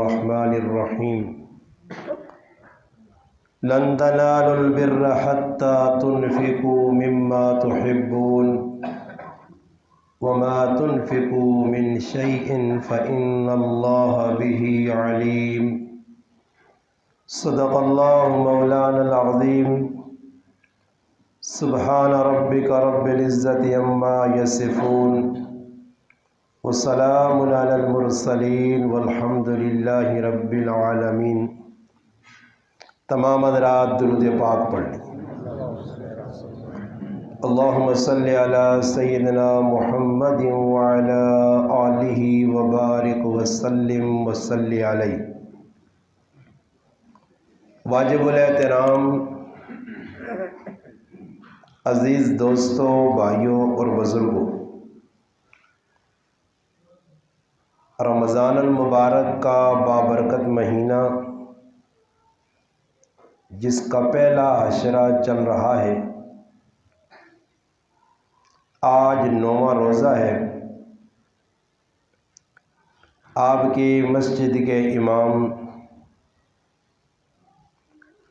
الرحمن الرحیم لن تنالوا البر حتى تنفقوا مما تحبون وما تنفقوا من شيء فإن الله به عليم صدق الله مولانا العظيم سبحان ربك رب العزة عما يصفون وسلام على المرسلين والحمد لله رب العالمين۔ تمام حضرات درود پاک پڑھ لیں۔ اللہم صلی علی سیدنا محمد وعلی آلہ وبارک وسلم وصلی علیہ۔ واجب الاحترام عزیز دوستوں، بھائیوں اور بزرگوں، رمضان المبارک کا بابرکت مہینہ جس کا پہلا عشرہ چل رہا ہے، آج 9واں روزہ ہے۔ آپ کی مسجد کے امام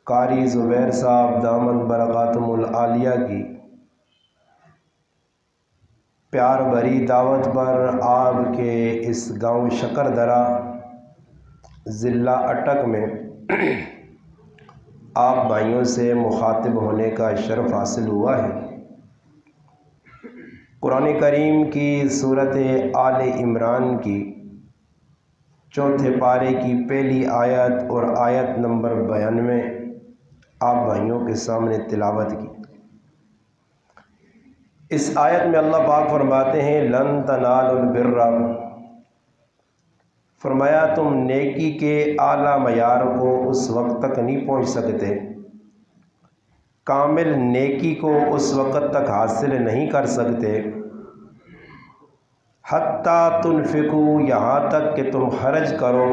قاری زبیر صاحب دامت برکاتہم العالیہ کی پیار بھری دعوت پر آپ کے اس گاؤں شکردرہ ضلع اٹک میں آپ بھائیوں سے مخاطب ہونے کا شرف حاصل ہوا ہے۔ قرآن کریم کی سورۃ آل عمران کی 4 پارے کی پہلی آیت اور آیت نمبر 92 آپ بھائیوں کے سامنے تلاوت کی۔ اس آیت میں اللہ پاک فرماتے ہیں لن تنالوا البر، فرمایا تم نیکی کے اعلیٰ معیار کو اس وقت تک نہیں پہنچ سکتے، کامل نیکی کو اس وقت تک حاصل نہیں کر سکتے، حتیٰ تنفقوا، یہاں تک کہ تم خرچ کرو،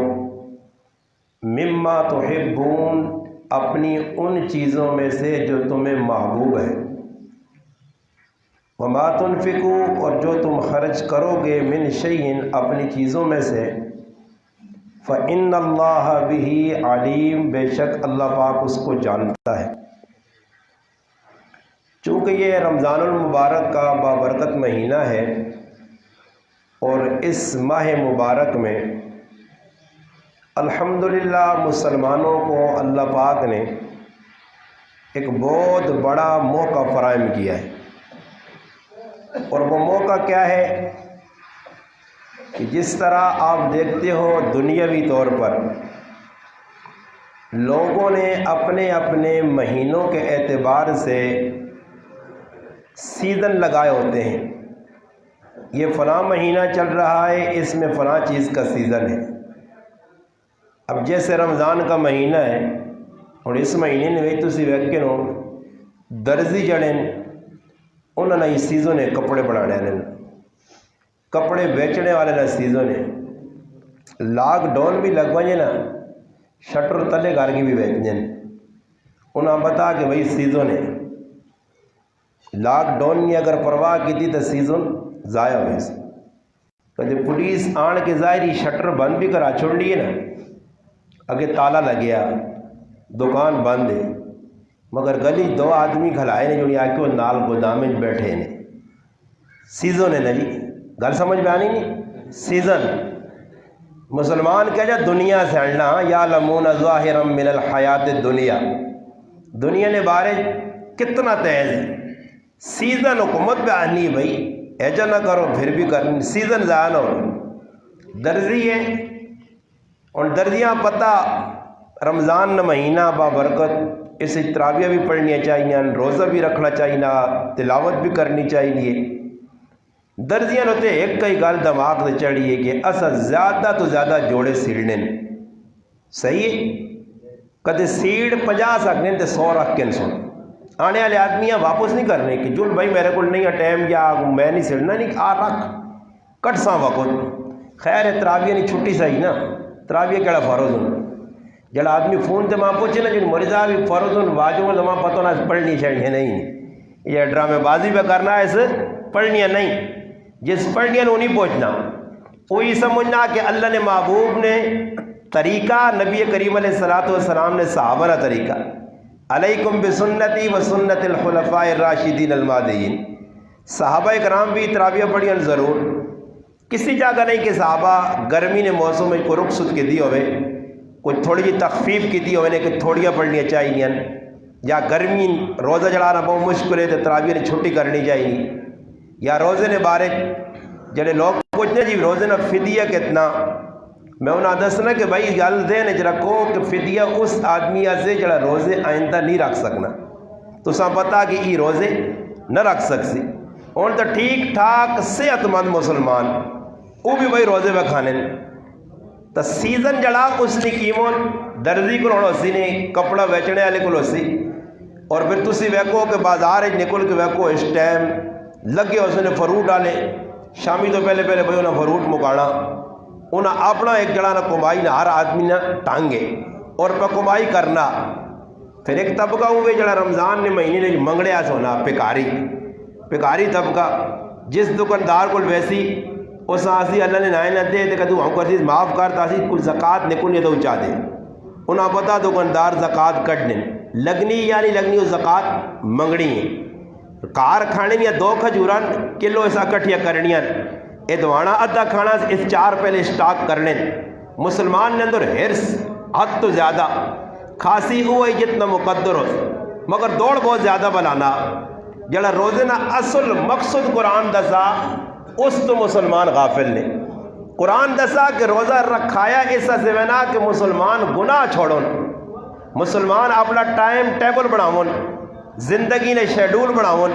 مما تحبون، اپنی ان چیزوں میں سے جو تمہیں محبوب ہے، وما تنفقوا، اور جو تم خرچ کرو گے، من شیء، اپنی چیزوں میں سے، فإن اللہ بہ علیم، بے شک اللہ پاک اس کو جانتا ہے۔ چونکہ یہ رمضان المبارک کا بابرکت مہینہ ہے اور اس ماہ مبارک میں الحمدللہ مسلمانوں کو اللہ پاک نے ایک بہت بڑا موقع فراہم کیا ہے، اور وہ موقع کیا ہے کہ جس طرح آپ دیکھتے ہو دنیاوی طور پر لوگوں نے اپنے اپنے مہینوں کے اعتبار سے سیزن لگائے ہوتے ہیں، یہ فلاں مہینہ چل رہا ہے، اس میں فلاں چیز کا سیزن ہے۔ اب جیسے رمضان کا مہینہ ہے اور اس مہینے میں تسی ویکھتے ہو درزی جڑے انہوں نے سیزن ہے کپڑے بنانے والے، کپڑے بیچنے والے نا سیزن ہے، لاک ڈاؤن بھی لگ پائے نا شٹر تلے گھر کی بھی بیچنے، انہاں بتا کہ بھائی سیزن ہے، لاک ڈاؤن نے اگر پرواہ کی تھی تو سیزن ضائع ہوئے سے، کہتے پولیس آن کے ظاہری شٹر بند بھی کرا چھوڑ لیے نا، اگے تالا لگیا، دکان بند ہے، مگر گلی 2 آدمی کھلائے نے جو آ کے وہ نال گودام میں بیٹھے نے، سیزن ہے نا جی، گل سمجھ میں آنی نہیں، سیزن۔ مسلمان کہہ جا دنیا سے ہڑنا، یعلمون ظاہرا من الحیات الدنیا، دنیا نے بارے کتنا تیز ہے، سیزن حکومت پہ آنی ہے بھائی، ایجا نہ کرو پھر بھی کرنی، سیزن ضائع نہ ہو۔ درزی ہے اور درزیاں پتہ رمضان مہینہ بابرکت، اس تراویح بھی پڑھنی چاہیے، روزہ بھی رکھنا چاہیے، تلاوت بھی کرنی چاہیے۔ درزیاں ہوتے ایک کئی گل دماغ سے چڑھیے کہ اصل زیادہ تو زیادہ جوڑے سیڑنے، صحیح ہے، کدے سیڑ 50 سکنے تو 100 رکھ کے سن، آنے والے آدمیاں واپس نہیں کرنے کہ جل بھائی میرے کو نہیں ہے ٹائم یا میں نہیں سڑنا، نہیں آ رکھ کٹ سا وقت۔ خیر ہے تراویح نہیں چھٹی صحیح نا، تراویح کہڑا فرض ہوں، جڑا آدمی فون تے ماں پوچھے نا جو مرزا بھی فرض ہوں واجب لما پتہ نہ پڑھنی چڑھنی نہیں، یہ ڈرامے بازی پہ کرنا ہے، اس پڑھنی نہیں، جس پڑھنی ہے انہیں پوچھنا، وہی سمجھنا کہ اللہ نے محبوب نے طریقہ نبی کریم علیہ الصلوۃ والسلام نے صحابہ کا طریقہ، علیکم بسنتی و سنت الخلفاء الراشدین المہدیین۔ صحابہ کرام بھی تراویح پڑھیں ضرور، کسی جگہ نہیں کہ صحابہ گرمی نے موسم میں کوئی رخصت کی دی ہوئے، کوئی تھوڑی جی تخفیف کی دی ہوئے کہ تھوڑیاں پڑھنی چاہیے، یا گرمی روزہ جڑانا بہت مشکل ہے تو تراویح نے چھٹی کرنی چاہیے، یا روزے نے بارے جڑے لوگ پوچھتے جی روزے نے فدیہ کتنا، میں انہاں دسنا کہ بھائی گل ذہن وچ رکھو کہ فدیہ اس آدمی سے جڑا روزے آئندہ نہیں رکھ سکنا، تساں پتہ کہ یہ روزے نہ رکھ سکسی، ہن تو ٹھیک ٹھاک صحت مند مسلمان وہ بھی بھائی روزے میں کھانے تو سیزن جڑا اس نے قیمت درزی کو ہونا سی نے کپڑا بیچنے والے کو سی، اور پھر تسی ویکو کہ بازار نکل کے ویکو اس ٹائم لگے اس نے فروٹ ڈالے، شامی تو پہلے بھائی انہیں فروٹ مکانا، انہیں اپنا ایک جڑا نہ کمائی نہ ہر آدمی نہ ٹانگے اور پہ کمائی کرنا۔ پھر ایک طبقہ ہوئے جڑا رمضان نے مہینے نے منگڑیا سونا پکاری طبقہ، جس دکاندار کو ویسی اس آسی اللہ نے نائن دے تو کدو ہم کو عزیز معاف کرتا سی کچھ زکوٰۃ نکلنی تو چاہ دے، انہاں پتہ دکاندار زکوٰۃ کٹنے لگنی یا نہیں لگنی وہ زکوٰۃ منگنی ہے، کار کھانے یا 2 کھجوراں کلو ایسا کٹھیا کرنیاں، اے دوانا ادھا کھانا اس 4 پہلے سٹاک کرنے۔ مسلمان نے اندر ہرس حد تو زیادہ کھاسی ہوئی جتنا مقدر ہو، مگر دوڑ بہت زیادہ بلانا، جڑا روزانہ اصل مقصد قرآن دسا اس تو مسلمان غافل نے۔ قرآن دسا کہ روزہ رکھایا ایسا سوینا کہ مسلمان گناہ چھوڑن، مسلمان اپنا ٹائم ٹیبل بناون، زندگی نے شیڈول بناون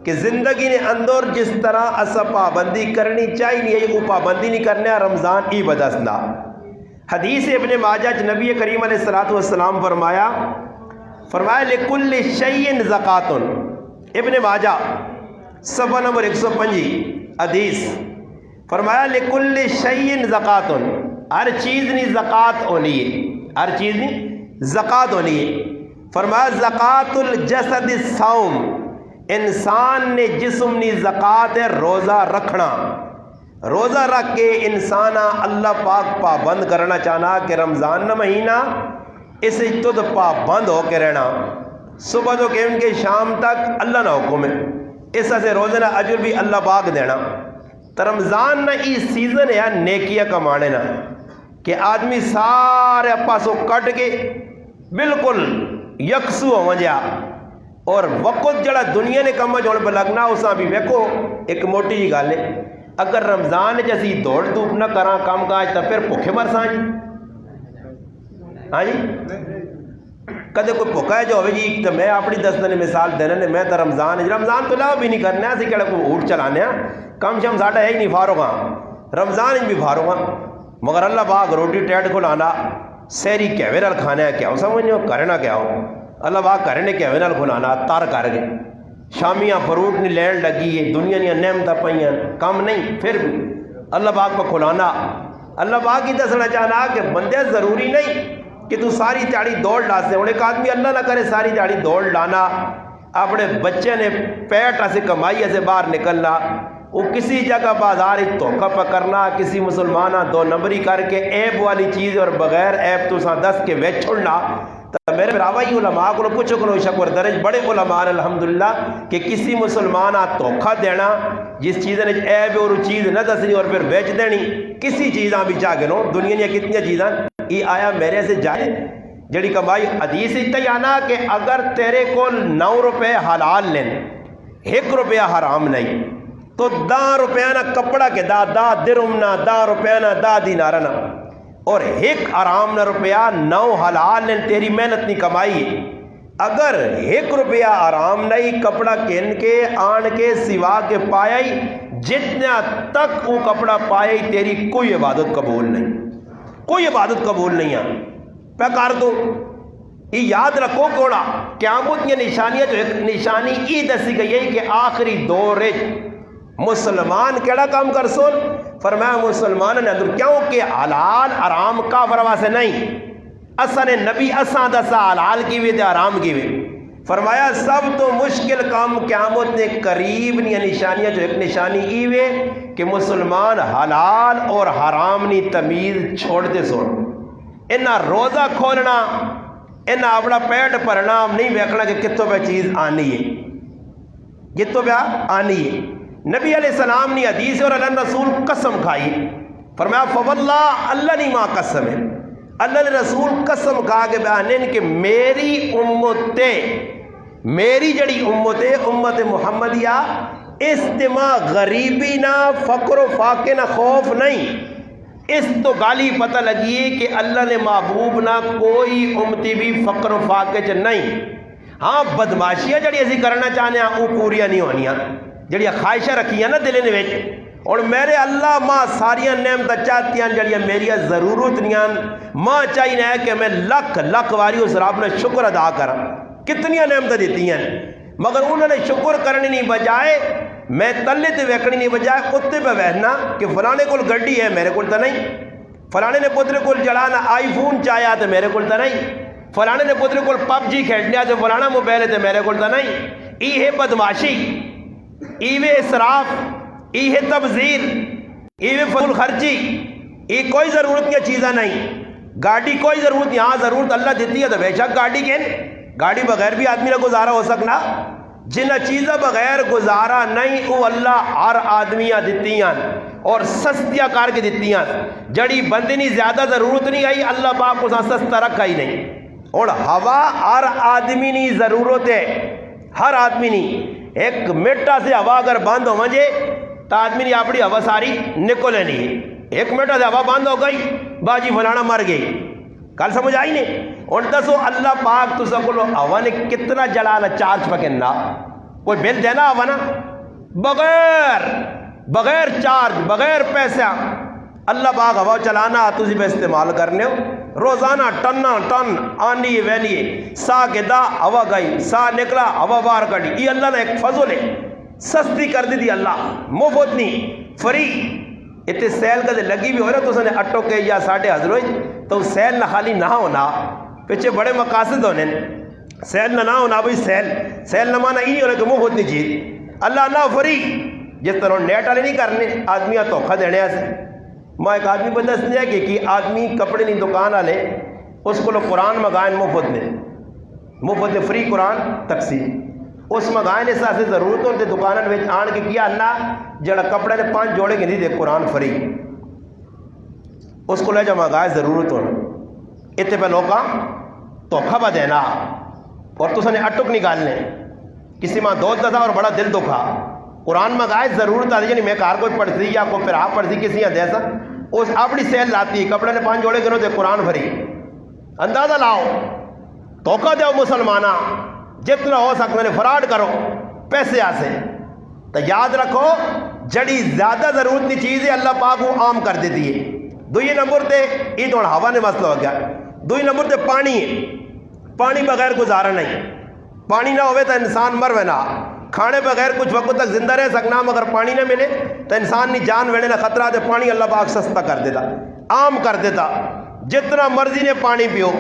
کہ زندگی نے اندر جس طرح اسا پابندی کرنی چاہیے وہ پابندی نہیں کرنے، رمضان ای بدسنا۔ حدیث ابن ماجہ نبی کریم علیہ الصلوۃ والسلام فرمایا لکل شیء زکوٰۃ، ابن ماجہ صفحہ نمبر 125 حدیث فرمایا لکل شیء زکوٰۃ، ہر چیز نہیں زکوٰۃ ہونی ہے، ہر چیز نہیں زکوٰۃ ہونی ہے۔ فرمایا زکوٰۃ الجسد الصوم، انسان نے جسم نی زکوٰۃ ہے روزہ رکھنا، روزہ رکھ کے انسان اللہ پاک پابند کرنا چاہنا کہ رمضان نہ مہینہ اس تد پابند ہو کے رہنا، صبح تو کہ ان کے شام تک اللہ نہ حکم ہے، اس سے روزانہ اجر بھی اللہ پاک دینا۔ تو رمضان نہ ای سیزن ہے نیکیاں کمانے نہ کہ آدمی سارے پاسوں کٹ کے بالکل یکسو ہو جا، اور وقت جڑا دنیا نے کم جوڑ پہ لگنا اساں بھی ویکو ایک موٹی جی گل ہے، اگر رمضان جیسی دوڑ دھوپ نہ کراں کام کاج تو پھر بھوکے مرساں جی، ہاں جی کدے کوئی بھوکا ہے جو ہوئے جی تو میں اپنی دستانے مثال دینا میں تو رمضان تو لاؤ بھی نہیں کرنا، اسی کہڑا کوئی اونٹ چلانے کم شم ساڈا ہے ہی نہیں فارغ ہاں، رمضان بھی فارغ ہاں، مگر اللہ پاک روٹی ٹیٹ کو لانا سہری کیوے نال کھانا ہے کیا سمجھو کرنا کیا ہو، اللہ پاک کرنے کیوے نال کھلانا تار کر گئے، شامیاں فروٹ نہیں لین لگی ہے، دنیا دیا نعمتاں پئیاں کم نہیں، پھر بھی اللہ پاک کو کھلانا۔ اللہ پاک ہی دسنا چاہنا کہ بندے ضروری نہیں کہ تو ساری دیہڑی دوڑ لا سے، ہوں ایک آدمی اللہ نہ کرے ساری دیہڑی دوڑ لانا، اپنے بچے نے پیٹ سے کمائی سے باہر نکلنا، وہ کسی جگہ بازار دھوکہ پکڑنا، کسی مسلمانہ 2 نمبری کر کے ایپ والی چیز اور بغیر ایپ تو ساں 10 کے ویچ چھوڑنا۔ تو میرے براوائی علماء کو پوچھو کرو شکر درج بڑے علماء الحمدللہ کہ کسی مسلمانہ دھوکہ دینا جس چیز نے ایپ اور چیز نہ دسنی اور پھر بیچ دینی، کسی چیزاں بھی چاہ گنو دنیا نے کتنی چیزاں یہ آیا میرے سے جائے جڑی کمائی حدیث اتیانا کہ اگر تیرے کو 9 روپے حلال لین 1 روپیہ حرام نہیں تو 10 روپیہ نہ کپڑا کے دا درہم نہ 10 روپیہ نہ 10 دینار نہ، اور 1 حرام نہ روپیہ 9 حلال لین تیری محنت نہیں کمائی ہے۔ اگر 1 روپیہ حرام نہیں کپڑا کہن کے آن کے سوا کے پایا ہی جتنا تک وہ کپڑا پایا ہی تیری کوئی عبادت قبول نہیں، کوئی عبادت قبول نہیں ہے پہ کر دو۔ یہ یاد رکھو کوڑا قیامت کی نشانیاں جو ایک نشانی ای دسی گئی ہے کہ آخری دور مسلمان کیڑا کام کر سن، فرمایا مسلمان نے اندر کیوں کہ حلال حرام کا فرما سے نہیں، اسا نے نبی اسا دسا حلال کی بھی تے حرام کی بھی، فرمایا سب تو مشکل کام قیامت نے قریب نہیں نشانیاں جو ایک نشانی ای وے کہ مسلمان حلال اور حرام نی تمیز چھوڑ دے سن، انہیں روزہ کھولنا، انہیں اپنا پیٹ بھرنا، نہیں ویکھنا کہ کتوں پہ چیز آنی ہے، کتوں پہ آنی ہے۔ نبی علیہ السلام نے حدیث اور اللہ رسول قسم کھائی، فرمایا فواللہ، اللہ نہیں ماں قسم ہے، اللہ نے رسول قسم کھا کے بیان کہ میری امت، میری جڑی امت ہے امت محمدیہ، استماع غریبی نہ، فقر و فاقے نہ، خوف نہیں۔ اس تو گالی پتہ لگی ہے کہ اللہ نے محبوب نہ کوئی امتی بھی فقر و فاقے چ نہیں۔ ہاں بدماشیاں جڑی اسی کرنا چاہنے ہیں وہ پوریاں نہیں ہونیاں، جڑیاں خواہشیں رکھیاں نا دل وچ، اور میرے اللہ ماں ساریاں نعمتیں چاہتی ہیں جڑیاں میری ضرورت نہیں ہیں، ماں چاہیے ہے کہ میں لکھ لکھ واری اس رب نے شکر ادا کراں، کتنی نعمتیں دیتی ہیں، مگر انہوں نے شکر کرنی نہیں بجائے، میں تلے تے ویکھنی نہیں بجائے اتنے پہ بہنا کہ فلانے کول گڈی ہے میرے کول تو نہیں، فلانے نے پترے کول جڑانا آئی فون چاہیا تو میرے کول تو نہیں، فلانے نے پترے کول پب جی کھیلنے تو فلانا موبائل ہے تو میرے کول تو نہیں۔ یہ بدماشی، یہ اسراف، یہ تبذیر، یہ فضول خرچی، یہ کوئی ضرورت کی چیزیں نہیں۔ گاڑی کوئی ضرورت نہیں، ہاں ضرورت اللہ دیتی ہے تو بے شک گاڑی کے گاڑی بغیر بھی آدمی نے گزارا ہو سکنا، جنہ چیزیں بغیر گزارا نہیں وہ اللہ ہر آدمیاں دیتی ہیں اور سستیاں کر کے دیتی ہیں۔ جڑی بندی نہیں زیادہ ضرورت نہیں آئی اللہ پاک کو سستا رکھا ہی نہیں، اور ہوا ہر آدمی نہیں ضرورت ہے، ہر آدمی نہیں۔ ایک منٹا سے ہوا اگر بند ہو مجھے تو آدمی نے اپنی ہوا ساری نکل لینی ہے، ایک منٹا سے ہوا بند ہو گئی باجی فلانا مر گئی، کل سمجھ آئی نہیں؟ اور دسو اللہ پاک تو سکولو ہوا نے کتنا جلانا چارج پکڑنا، کوئی بل دینا ہوا نا، بغیر چارج بغیر پیسہ اللہ پاک ہوا چلانا تسی پہ استعمال کرنے ہو، روزانہ ٹن آنی ویلی سا کے دا ہوا گئی، سا نکلا ہوا باہر کڑی، یہ اللہ نے ایک فضل ہے، سستی کر دی تھی اللہ، مفت نہیں، فری۔ اتنے سیل کدے لگی بھی ہو رہا تو اس نے اٹو کے یا ساڑھے حضر ہوئی تو سیل نہ خالی نہ ہونا، پیچھے بڑے مقاصد ہونے، سیل نہ ہونا بھائی، سیل نہ مانا یہ ہونا کہ مفت نہیں چیز، اللہ نہ فری، جس طرح نیٹ والے نہیں کرنے آدمی دھوکھا دینے سے۔ میں ایک آدمی بندہ سنیا کہ آدمی کپڑے نہیں دکان والے اس کو قرآن منگائیں مفت میں فری قرآن تقسیم، اس منگائیں اس سے ضرورت ہوتے دکانوں میں آن کے کیا اللہ جڑا کپڑے نے 5 جوڑے کے نہیں دے قرآن فری، اس کو لے جا منگائے ضرورت ہونا، اتنے پہ لوگاں دھوکھا با دینا اور تو نے اٹک نکالنے، کسی ماں دوست تھا اور بڑا دل دکھا، قرآن منگائے ضرورت آتی یعنی میں کار کوئی پڑھتی یا کوئی پھر آپ پڑھتی کسی یا جیسا اس اپنی سیل لاتی ہے، کپڑے نے 5 جوڑے کے دے قرآن فری، اندازہ لاؤ، دھوکہ دو مسلمانہ، جتنا ہو سکتا ہے فراڈ کرو پیسے آسے، تو یاد رکھو جڑی زیادہ ضرورت کی چیز ہے اللہ پاک وہ عام کر دیتی ہے۔ دوئی نمبر تے یہ تو ہوا نے مسئلہ ہو گیا، دوئی نمبر تے پانی ہے، پانی بغیر گزارا نہیں، پانی نہ ہوئے تو انسان مر وینا، کھانے بغیر کچھ وقت تک زندہ رہ سکنا، مگر پانی نہ ملے تو انسان نہیں جان وینے نہ خطرہ دے، پانی اللہ پاک سستا کر دیتا، عام کر دیتا، جتنا مرضی نے پانی پیو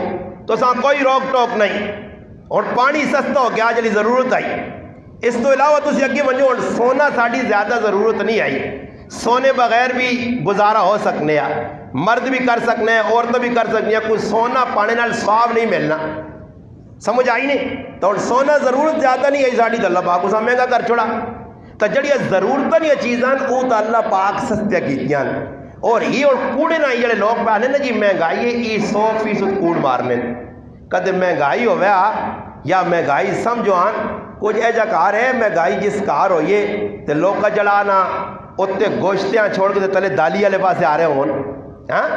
تو ساں کوئی روک ٹوک نہیں، اور پانی سستا ہو گیا جلی ضرورت آئی۔ اس تو علاوہ تسی اگے ونجو اور سونا ساڑی زیادہ ضرورت نہیں آئی، سونے بغیر بھی گزارا ہو سکنے ہیں، مرد بھی کر سکنے ہیں، عورتیں بھی کر سکنے ہیں، کوئی سونا پانے نال ثواب نہیں ملنا، سمجھ آئی نہیں؟ تو سونا ضرورت زیادہ نہیں ہے ساڑی تو اللہ پاک اسا مہنگا کر چھوڑا، تو جڑی ضرورت نہیں چیزاں وہ تو اللہ پاک سستیاں کیتیاں، اور یہ اور کوڑے نہ یہ لوگ پہ آنے نا جی مہنگائی ہے یہ 100% کوڑ مارنے، کدے مہنگائی ہویا یا مہنگائی سمجھو آن کچھ ایجا کار ہے مہنگائی جس کار ہوئیے تو لوگ کا جلانا اتنے گوشتیاں چھوڑ کے تلے دالی والے پاس آ رہے ہون، ہاں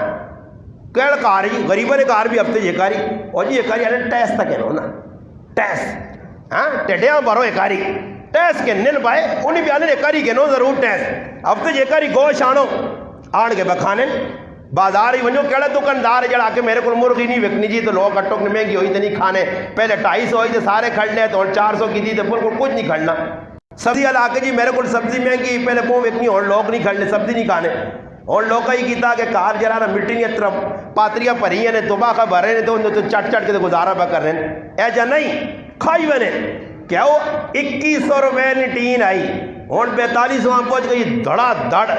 کیڑ کار جی غریبہ نے کار بھی ہفتے یہ کاری اور جی یہ کاری آنے ٹیس تک ہے نا ٹیس، ہاں ٹیڈیاں بارو ایک کاری ٹیس کے نن پائے انہیں بھی آنے ایک کاری کے نو ضرور ٹیس ہفتے یہ کاری گوش آنو آن کے بکھانے بازار ہی ونجو کیڑا دکاندار جڑا کے میرے کو مرغی نہیں وکنی جی تو لوگ اٹوک مہنگی ہوئی تو نہیں کھانے، پہلے 250 ہوئی تو سارے کھڑنے تو 400 کی دی تو بالکل کچھ نہیں کھڑنا، سبزی والا کے جی میرے کو سبزی مہنگی پہلے کو وکنی اور لوگ نہیں کھڑنے سبزی نہیں کھانے، اور لوگ ہی کیتا کہ کار جرا نا مٹی نہیں طرف پاتریاں بھری ہیں دبا کا بھرے نے تو چٹ چٹ کے گزارا پہ کر رہے ہیں، ایجا نہیں کھائی بنے کیا وہ 2100 روپے نے ٹین آئی اور 4500 پہنچ گئی دھڑا دھڑ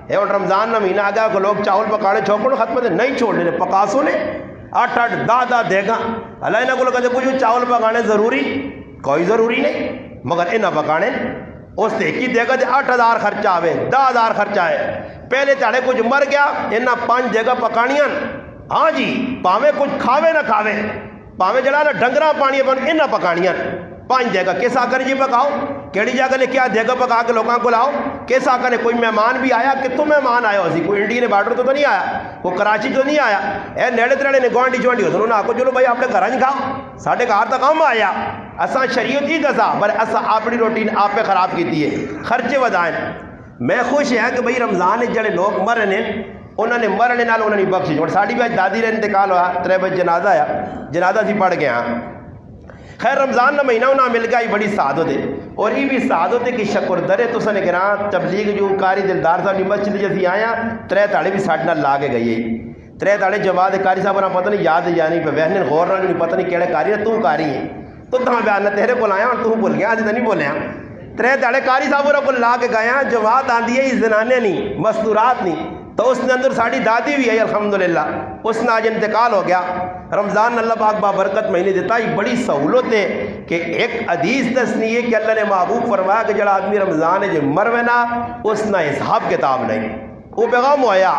ہے، اور رمضان نہ مہینہ آ گیا کہ لوگ چاول پکانے چھوکڑوں ختم تھے نہیں چھوڑنے پکاسوں نے 8 8 10 10 دے گا اللہ انہاں کو کہتے کچھ چاول پکانے ضروری کوئی ضروری نہیں مگر انہاں پکانے اس تے کی دے گا 8,000 خرچہ آوے 10,000 خرچہ ہے پہلے تاڑے کچھ مر گیا انہاں 5 جگہ پکانیاں ہاں جی پاوے کچھ کھاوے نہ کھاوے پاوے جڑا نہ ڈنگرا پانی بن انہاں پکانیاں 5 جگہ کس آقا نے جی پکاؤ کیڑی جگہ نے کیا جگہ پکا کے لوگوں کو لاؤ کس آقا نے کوئی مہمان بھی آیا کتوں مہمان آیا اسی کوئی انڈیا نے بارڈر تو نہیں آیا کوئی کراچی تو نہیں آیا اے نیڑے تریڑے نے گوانڈی چوانڈی انہوں نے آکو چلو بھائی اپنے گھر کھاؤ ساڈے گھر تک ہم آیا اساں شریعت ہی دسا پر اساں اپنی روٹین آپ پہ خراب کیتی ہے خرچے ودائیں میں خوش ہے کہ بھئی رمضان جڑے لوگ مرنے انہوں نے مرنے نال انہوں نے بخشش اور ساڑی بھی دادی نے انتقال ہوا 3 بجے جنازہ آیا جنازہ سی پڑھ گیا خیر رمضان نہ مہینہ انہاں مل گیا یہ بڑی سعادت ہے اور یہ بھی سعادت ہے کہ شکر درے تو سنے گران تبلیغ جو کاری دلدار صاحب نے مسجد جیسی آیا 3 تاڑے بھی ساڑھنا لا کے گئی 3 تاڑے جماعت کاری صاحب نے پتہ نہیں یاد یا نہیں پہ وہنے غور نہ نہیں پتہ نہیں کیڑے کاری ہے تو کاری ہے تو تہاں بیان تیرے کو لایا اور تو بول گیا آج نہیں بولے 3 تاڑے کاری صاحب کو لا کے گیا جماعت آندھی ہے یہ زنانے نہیں مستورات نہیں تو اس نے اندر ساڑی دادی بھی ہے الحمدللہ اس نے آج انتقال ہو گیا رمضان اللہ پاک بابرکت مہینے دیتا یہ بڑی سہولت ہے کہ ایک حدیث دسنی ہے کہ اللہ نے محبوب فرمایا کہ جڑا آدمی رمضان ہے جو مروے نا اس نہ حساب کتاب نہیں وہ پیغام ہویا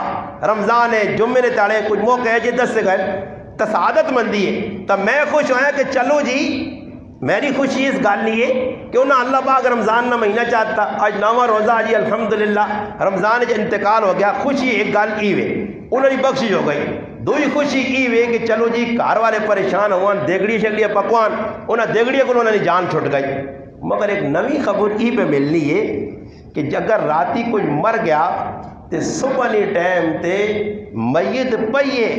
رمضان ہے جمعے نے تاڑے کچھ موقع ہے جی 10 سے گئے تسعادت مندی ہے تب میں خوش ہویا کہ چلو جی میری خوشی اس گال نہیں ہے کہ انہاں اللہ پاک رمضان نہ مہینہ چاہتا آج 9واں روزہ جی الحمدللہ رمضان جو انتقال ہو گیا خوشی ایک گال ای وے انہوں نے بخشش ہو گئی دوئی خوشی ای وے کہ چلو جی کار والے پریشان ہوان دیگڑی شگڑی پکوان انہاں دیگڑی کو انہوں نے جان چھٹ گئی مگر ایک نوی خبر ای پہ ملنی ہے کہ اگر راتی کوئی مر گیا تے صبح نے ٹائم تے میت پئیے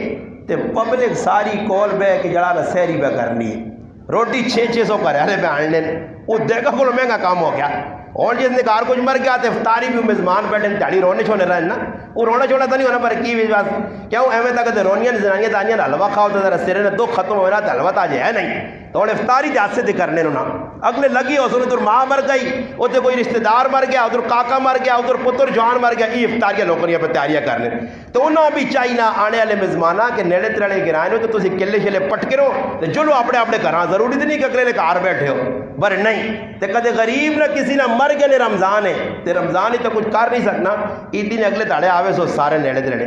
تے پبلک ساری کول بے کہ جڑا نہ سیری پہ کرنی ہے روٹی 600 کا رہنے پہ آنے وہ دیکھا کو مہنگا کام ہو گیا اور جس نے کار کچھ مر گیا تو افطاری بھی میزبان بیٹھے تاڑی رونے چھوڑنے رہے نا وہ رونا چھوڑا تو نہیں ہونا پر کی بھی بات کیوں ایویں تک رونیاں زنانیاں تانیاں حلوہ کھاؤ تو ذرا سرے نے دکھ ختم ہو رہا تو حلوہ تاج ہے نہیں تو اور افطاری جات سے کرنے نا اگلے لگی ہو سنو ادھر ماں مر گئی ادھر کوئی رشتہ دار مر گیا ادھر کاکا مر گیا ادھر پتر جوان مر گیا یہ افطاریاں لوکریاں پہ تیاریاں کرنے تو انہوں بھی چاہیے آنے والے میزبانہ کہ نیڑے تریڑے گرائے ہو تو تسی کلے شلے پٹ کرو تو چلو اپنے اپنے گھراں ضروری تو نہیں کہ اگلے نے کار بیٹھے ہو بر نہیں تو کدے غریب نہ کسی نہ مر گئے نے رمضان ہے تو رمضان ہی تو کچھ کر نہیں سکنا عیدی نے اگلے تاڑے آوے سو سارے نیڑے تریڑے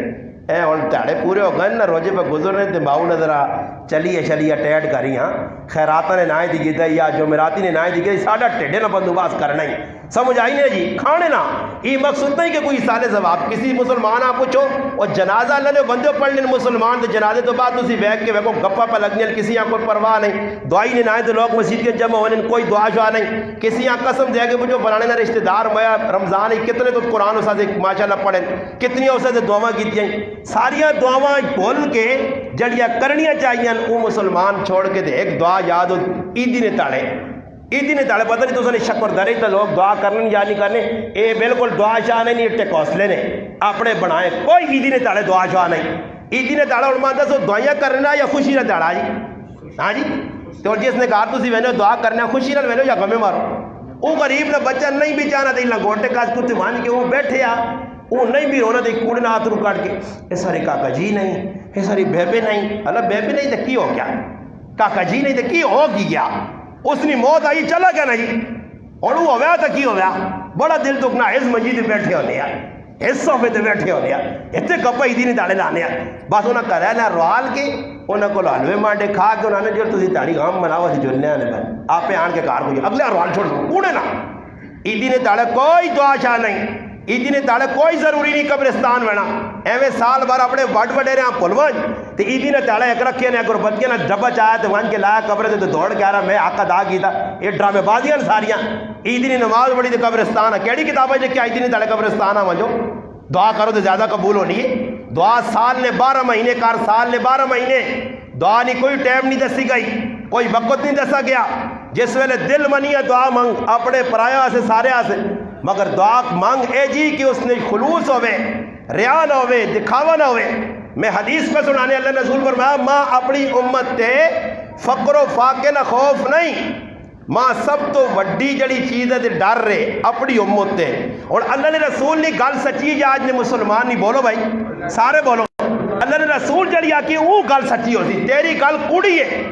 اے اور تاڑے پورے ہو گئے نا روزے پہ گزرنے تے باؤ نظرہ چلیے چلیے ٹیٹ کری ہاں خیراتہ نے نائے دی گئی یا جمعراتی نے نائے دی گئی ساڑھا ٹیڑے نہ بندوباس کرنا ہی سمجھ آئی نہیں جی کھانے نا یہ مقصود نہیں کہ کوئی سال ثواب کسی مسلمان آپ پوچھو اور جنازہ اللہ نے بندے پڑھنے مسلمان تو جنازے تو بعد اسی بیٹھ کے ویکو گپا پہ لگنے کسی یہاں کوئی پرواہ نہیں دعائی نہیں نائے تو لوگ مسجد کے جمع ہونے کوئی دعا شعا نہیں کسی یہاں قسم دے کے پوچھو فلانے نہ رشتہ دار میا رمضان کتنے تو قرآن و ساتھ ماشاءاللہ پڑھیں کتنی اسے دعاواں کیتی ہیں ساریاں دعاواں بول کے جڑیاں کرنیاں چاہیے وہ مسلمان چھوڑ کے دے ایک دعا یاد ہو عیدی نے تاڑے عیدی نے تاڑے پتہ نہیں تو سنے شکر دارے تو لوگ دعا کرنے یا نہیں کرنے اے بالکل دعا شاہ نہیں اٹھے کوسلے نے اپنے بنائے کوئی عیدی نے تاڑے دعا شاہ نہیں عیدی نے تاڑا علماء دسو دعائیاں کرنا یا خوشی نہ تاڑا جی ہاں جی تو جس نے کہا تسی وینو دعا کرنا خوشی نہ وینو یا غمے مارو وہ غریب نہ بچہ نہیں بھی چاہنا تھی لنگوٹے کاج کتے مان کے وہ بیٹھے آ وہ نہیں بھی رونا تھی کوڑے نہ ہاتھ رو کاٹ کے اے ساری کاکا جی نہیں اے ساری بیبے نہیں اللہ بیبے نہیں تو کی ہو کیا کاکا جی نہیں تو کی ہو گیا اس نے موت آئی چلا گیا نہیں اور وہ ہویا تو کی ہویا بڑا دل دکھنا اس مسجد بیٹھے ہونے یار اس صوفے تے بیٹھے ہونے یار اتنے گپا عیدی نہیں تاڑے لانے یار بس انہیں کرا نا روال کے انہیں کو حلوے مانڈے کھا کے انہوں نے جو تھی تاڑی غام مناوا تھی جو نیا نے آپ آن کے کار کو اگلے روال چھوڑ دو کوڑے نا عیدی نے تاڑے کوئی دعا شاہ نہیں عیدی نے تاڑے کوئی ضروری نہیں قبرستان وینا ایویں سال بار اپنے وڈ وڈے رہے ہیں پلوان تو عیدی نے تاڑے ایک رکھے نے اگر بچے نے ڈبا چاہا تو وہاں کے لایا قبر تو دوڑ کے آ رہا میں آقا دا کی تھا یہ ڈرامے بازیاں ساریاں عیدی نے نماز پڑھی تو قبرستان ہے کیڑی کتاب ہے کہ عیدی نے تاڑے قبرستان ہے وہاں دعا کرو تو زیادہ قبول ہونی ہے دعا سال نے 12 مہینے کار سال نے 12 مہینے دعا نہیں کوئی ٹائم نہیں دسی گئی کوئی وقت نہیں دسا گیا جس ویلے دل منی ہے دعا منگ اپنے پرایا سے سارے سے مگر دعا مانگ اے جی کہ اس نے خلوص ہوئے ریا نہ ہوئے دکھاوا نہ ہوئے میں حدیث پہ سنانے اللہ نے رسول فرمایا ماں اپنی امت تے فقر و فاقے نہ خوف نہیں ماں سب تو وڈی جڑی چیز ہے ڈر رہے اپنی امت تے اور اللہ نے رسول نے گل سچی ہے آج نے مسلمان نہیں بولو بھائی سارے بولو اللہ نے رسول جڑی آ کے وہ گل سچی ہو سی، تیری گل کوڑی ہے۔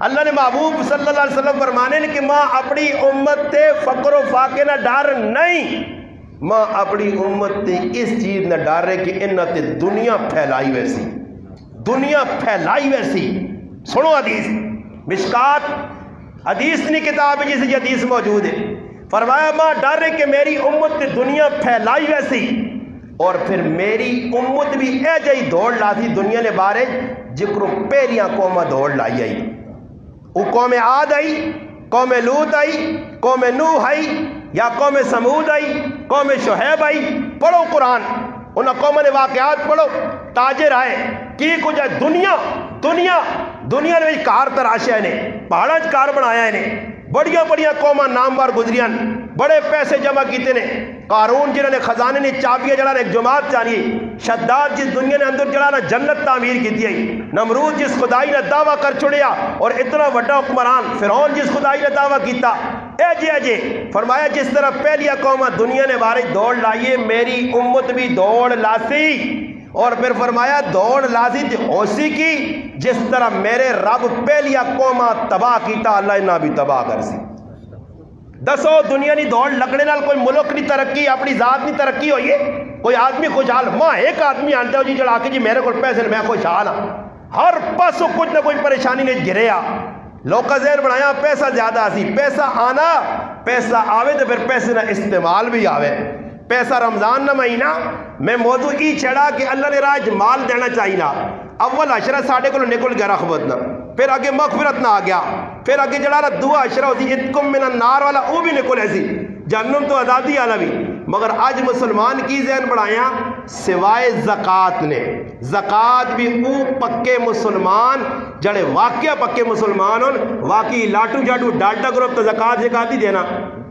اللہ نے محبوب صلی اللہ علیہ وسلم فرمانے کہ ماں اپنی امت تے فقر و فاقے نہ ڈر نہیں، ماں اپنی امت تے اس چیز نہ ڈر رہے کہ انہاں تے دنیا پھیلائی ویسی، دنیا پھیلائی ویسی۔ سنو حدیث مشکات حدیث نہیں کتاب جس یہ حدیث موجود ہے، فرمایا ماں ڈر رہے کہ میری امت تے دنیا پھیلائی ویسی، اور پھر میری امت بھی اے جائی دوڑ لاتی دنیا نے بارے جکرو پہلیاں قومہ دوڑ لائی آئی۔ وہ قوم عاد آئی، قوم لوط آئی، قوم نوح آئی، یا قوم سمود آئی، قوم شعیب آئی۔ پڑھو قرآن، انہاں قوم نے واقعات پڑھو، تاجر آئے کی کچھ ہے، دنیا نے کار تراشیا نے، پہاڑاں کار بنایا نے، بڑیاں بڑیاں قوماں نامور گزریاں، بڑے پیسے جمع کیتے نے۔ قارون جنہوں نے خزانے نے چابیاں جڑا ایک جماعت چاہیے، شداد جس دنیا نے اندر جڑا نہ جنت تعمیر کی تھی، نمرود جس خدائی نے دعویٰ کر چھڑیا، اور اتنا بڑا حکمران فرعون جس خدائی نے دعویٰ کیتا، اے جے فرمایا جس طرح پہلیا قومہ دنیا نے بارے دوڑ لائیے میری امت بھی دوڑ لاسی، اور پھر فرمایا دوڑ لازی ہوسی کی جس طرح میرے رب پہلیا قومہ تباہ کیتا اللہ انہاں بھی تباہ کر سی۔ دسو دنیا نہیں دوڑ لگنے نال کوئی ملک نہیں ترقی، اپنی ذات نہیں ترقی ہوئی ہے؟ کوئی آدمی خوشحال؟ ماں ایک آدمی آنتا ہو جی جڑا کے جی میرے کو پیسے میں خوشحال ہاں، ہر پاسوں کچھ نہ کوئی پریشانی نہیں گریا، لوگ کا ذہن بنایا پیسہ زیادہ آسی، پیسہ آنا پیسہ آوے تو پھر پیسے نہ استعمال بھی آوے۔ پیسہ رمضان نہ مہینہ میں موضوع ہی چھڑا کہ اللہ نے راج مال دینا چاہیے نا، اول عشرہ ساڑھے کو نکل گیا رخبت نہ، پھر آگے مغفرت نہ آ گیا، پھر آگے جڑا رہا دعا عشرہ ہوتی اتکم من النار والا وہ بھی نکل ایسی، جہنم تو آزادی آنا بھی۔ مگر آج مسلمان کی ذہن بڑھایا سوائے زکوٰۃ نے، زکوٰۃ بھی او پکے مسلمان جڑے واقعہ پکے مسلمان ہوں، واقعی لاٹو جاٹو ڈالٹا گروپ تو زکوٰۃ ہی دینا،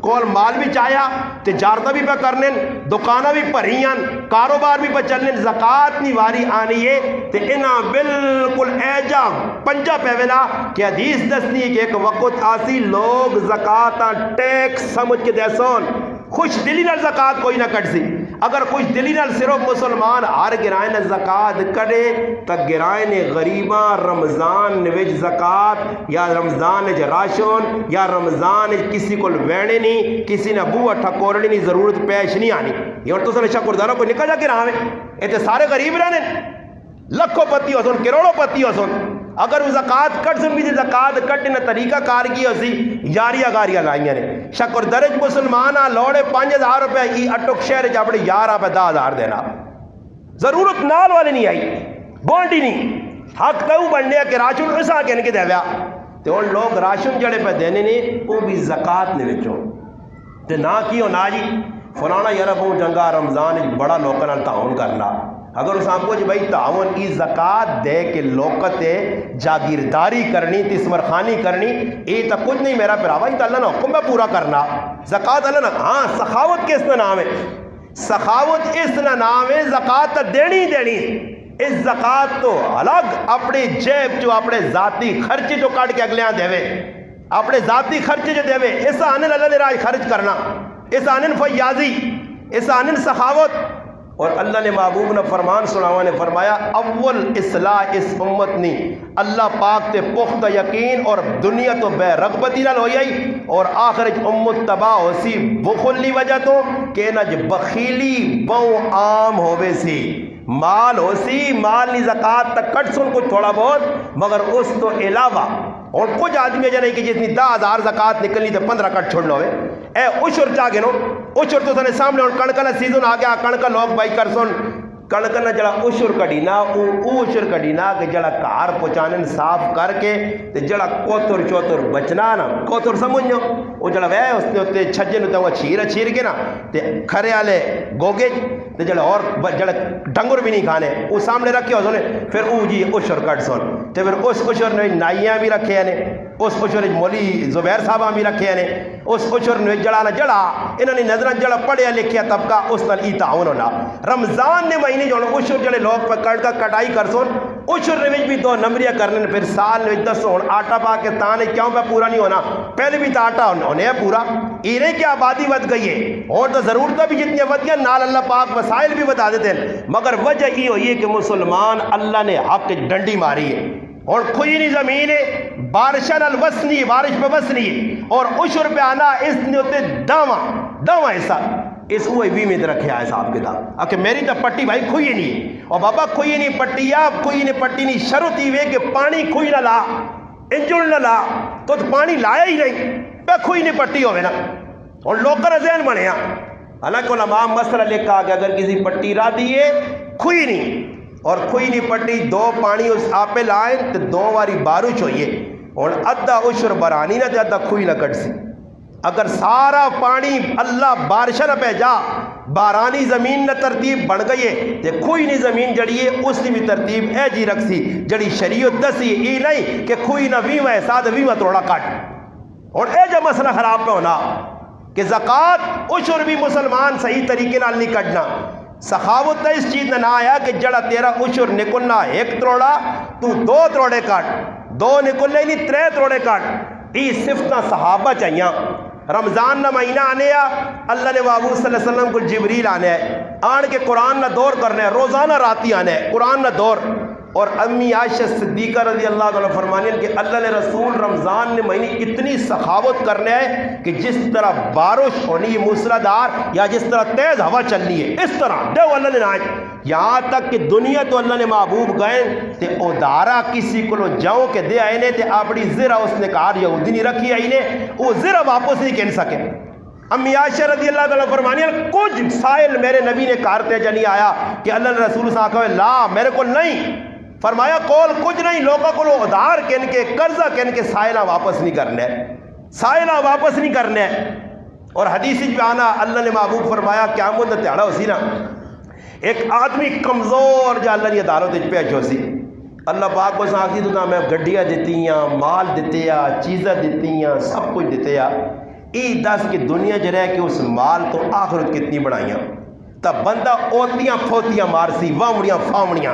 کول مال بھی چاہیا، تجارتہ بھی پہ کرنے، دکانہ بھی پرھیاں، کاروبار بھی پہ چلنے، زکوٰۃ نہیں واری آنی ہے تے انہاں بالکل ایجا پنجا پیوینا کہ حدیث دسنی ہے کہ ایک وقت آسی لوگ زکوٰۃ ٹیکس سمجھ کے دیسون، خوش دلی نال زکوٰۃ کوئی نہ کٹ سی۔ اگر خوش دلی نال صرف مسلمان ہر گرائے نہ زکوٰۃ کٹے تو گرائے نے غریباں رمضان وچ زکوٰۃ یا رمضان وچ راشن یا رمضان وچ کسی کو وینے نہیں، کسی نے بوہ ٹھکورنی نہیں، ضرورت پیش نہیں آنی۔ یہ اور تو سن شکردارہ کوئی نکل جا کے رہا ہے، یہ تو سارے غریب رہنے، لکھوں پتی ہو سن، کروڑوں پتی ہو سن، اگر وہ زکوٰۃ کٹ سن بھی زکوٰۃ کٹنے نہ طریقہ کار کی ہو سی یاریاں گاریاں لائیاں نے۔ شکر درج مسلمان آ لوڑے 5000 روپے ای اٹک شہر چ اپنے یار پہ 10,000 دینا، ضرورت نال والے نہیں آئی، بونڈی نہیں، حق تو بننے کہ راشن ایسا کہنے کے دے ویا تے ہن لوگ راشن جڑے پہ دینے نے وہ بھی زکوٰۃ نے وچوں تے نہ کیوں نہ جی فلانا یار ابو جنگا رمضان بڑا لوکاں نال تعاون کرنا، اگر اس آپ کو جی بھائی تعاون کی زکوٰۃ دے کے لوکتے جاگیرداری کرنی تسمر خانی کرنی یہ تو کچھ نہیں میرا پراوا، یہ تو اللہ نے حکم میں پورا کرنا، زکوٰۃ اللہ نے ہاں سخاوت کس نام ہے، سخاوت اس نام ہے، زکوٰۃ تو دینی دینی، اس زکوٰۃ تو الگ اپنے جیب جو اپنے ذاتی خرچے جو کاٹ کے اگلیاں دے، اپنے ذاتی خرچے جو دے، اس آنن اللہ نے راج خرچ کرنا، اس آنن فیاضی، اس آنن سخاوت۔ اور اللہ نے محبوب نے فرمان سناوا نے فرمایا اول اصلاح اس امت نے اللہ پاک تے پختہ یقین اور دنیا تو بے رغبتی نال ہوئی آئی، اور آخر امت تباہ ہو سی بخلی وجہ تو کہ نج بخیلی بہو عام ہوئے سی، مال ہو سی مال نی زکوٰۃ تک کٹ سن کچھ تھوڑا بہت، مگر اس تو علاوہ اور کچھ آدمی جانے کہ جتنی 10,000 زکوٰۃ نکلنی تو 15 کٹ چھوڑ لو اے اشر چاہ گے نو اشر تو سنے سامنے اور کڑکا سیزن آ گیا، کڑکا لوگ بائی کر سن کڑکا نہ جڑا اشر کڑی نا او اشر کڑی نا کہ جڑا کار پہنچانے صاف کر کے تے جڑا کوتر چوتر بچنا نا کوتر سمجھو وہ جڑا وے اس نے تے چھجے نو تے چھیر کے نا تے کھرے والے گوگے تے جڑا اور جڑا ڈنگر بھی نہیں کھانے وہ سامنے رکھے ہو سنے، پھر او جی اشر کٹ سن تے پھر اس اشر نے نائیاں بھی رکھے نے، اس اشر مولی زبیر صاحبہ بھی رکھے نے، اس اشر نے جڑا نہ جڑا انہوں نے نظر جڑا پڑھیا لکھیا طبقہ اس نال ای تعاون ہونا۔ رمضان نے مہینے جو اشر جڑے لوگ پہ کڑ کا کٹائی کر سن اشر نے بھی 2 نمبریاں کرنے، پھر سال نے 10 آٹا پا کے تانے کیوں پہ پورا نہیں ہونا، پہلے بھی تو آٹا ہونے ہے پورا، یہ نہیں کہ آبادی ود گئی ہے اور تو ضرورتیں بھی جتنی ود گئی نال اللہ پاک وسائل بھی بتا دیتے ہیں، مگر وجہ یہ ہوئی ہے کہ مسلمان اللہ نے حق ڈنڈی ماری ہے اور کھوئی نہیں زمین ہے، بارشہ نال وسنی بارش پہ وسنی اور عشر پہ آنا اس نے ہوتے ڈاواں حصہ اس ہوئے بھی میں رکھے ہے صاحب کتاب کہ میری تو پٹی بھائی کھوئی نہیں اور بابا کھوئی نہیں پٹی آپ کھوئی نہیں پٹی نہیں شرط ہی وے کہ پانی کھوئی نہ لا انجل نہ لا تو پانی لایا ہی نہیں پہ کھوئی نہیں پٹی ہوئے نا اور لوگ کا ذہن بنیا حالانکہ علماء مسئلہ لکھا کہ اگر کسی پٹی را دیے کھوئی نہیں اور کھوئی نہیں پٹی دو پانی اس آپ پہ لائیں تو دو واری بارو چوئیے اور ادھا عشر برانی نہ تے ادھا کھوئی نہ کٹ سی اگر سارا پانی اللہ بارشہ نہ پہ جا بارانی زمین نہ ترتیب بن گئی ہے تے کھوئی نہیں زمین جڑیے اس نے بھی ترتیب اے جی رکھ سی جڑی شریعت دسی ای نہیں کہ کھوئی نہ ویمہ احساد ویمہ توڑا کٹ اور اے جو مسئلہ خراب پہ ہونا کہ زکاة عشر بھی مسلمان صحیح طریقے نال نہیں کٹنا سخاوت تا اس چیز نہ آیا کہ جڑا تیرا عشر نکلنا ایک تروڑا تو دو تروڑے کٹ دو نکلنے نہیں ترے تروڑے کٹ ای صفتہ صحابہ چاہیے رمضان نہ مہینہ آنے اللہ نے محبوب صلی اللہ علیہ وسلم کو جبریل آنے ہے آن کے قرآن نہ دور کرنے ہے روزانہ راتی آنے ہے قرآن نہ دور اور امی عائشہ صدیقہ رضی اللہ عنہ فرمانے کہ اللہ نے رسول رمضان نے مہینے اتنی سخاوت کرنے ہے کہ جس طرح بارش ہونی ہے موسلادھار یا جس طرح تیز ہوا چلنی ہے اس طرح دے اللہ نے نائے یہاں تک کہ دنیا تو اللہ نے محبوب گئے تے ادارہ کسی کو لو جاؤں کے دے آئے نے تے اپنی زرہ اس نے کہا یہودی نہیں رکھی آئی نے وہ زرہ واپس نہیں کہن سکے امی عائشہ رضی اللہ عنہ فرمانی کچھ سائل میرے نبی نے کارتے جنی آیا کہ اللہ نے رسول صلی اللہ علیہ وسلم لا میرے کو نہیں فرمایا کول کچھ نہیں لوگوں کو ادھار کہن کے قرضہ کہن کے سائلہ واپس نہیں کرنے سائلہ واپس نہیں کرنے اور حدیث پہ آنا اللہ نے محبوب فرمایا قیامت نہ تیڑا ہو سی نا ایک آدمی کمزور جا اللہ نے عدالت پہ اچھو سی اللہ پاک کو ساکھی تو میں گڈیاں دیتی ہیں مال دیتے ہیں چیزیں دیتی ہیں سب کچھ دیتے ہیں ای دس کی دنیا جو رہ کے اس مال تو آخرت کتنی بڑھائیاں تب بندہ اوتیاں پھوتیاں مارسی وامڑیاں فامڑیاں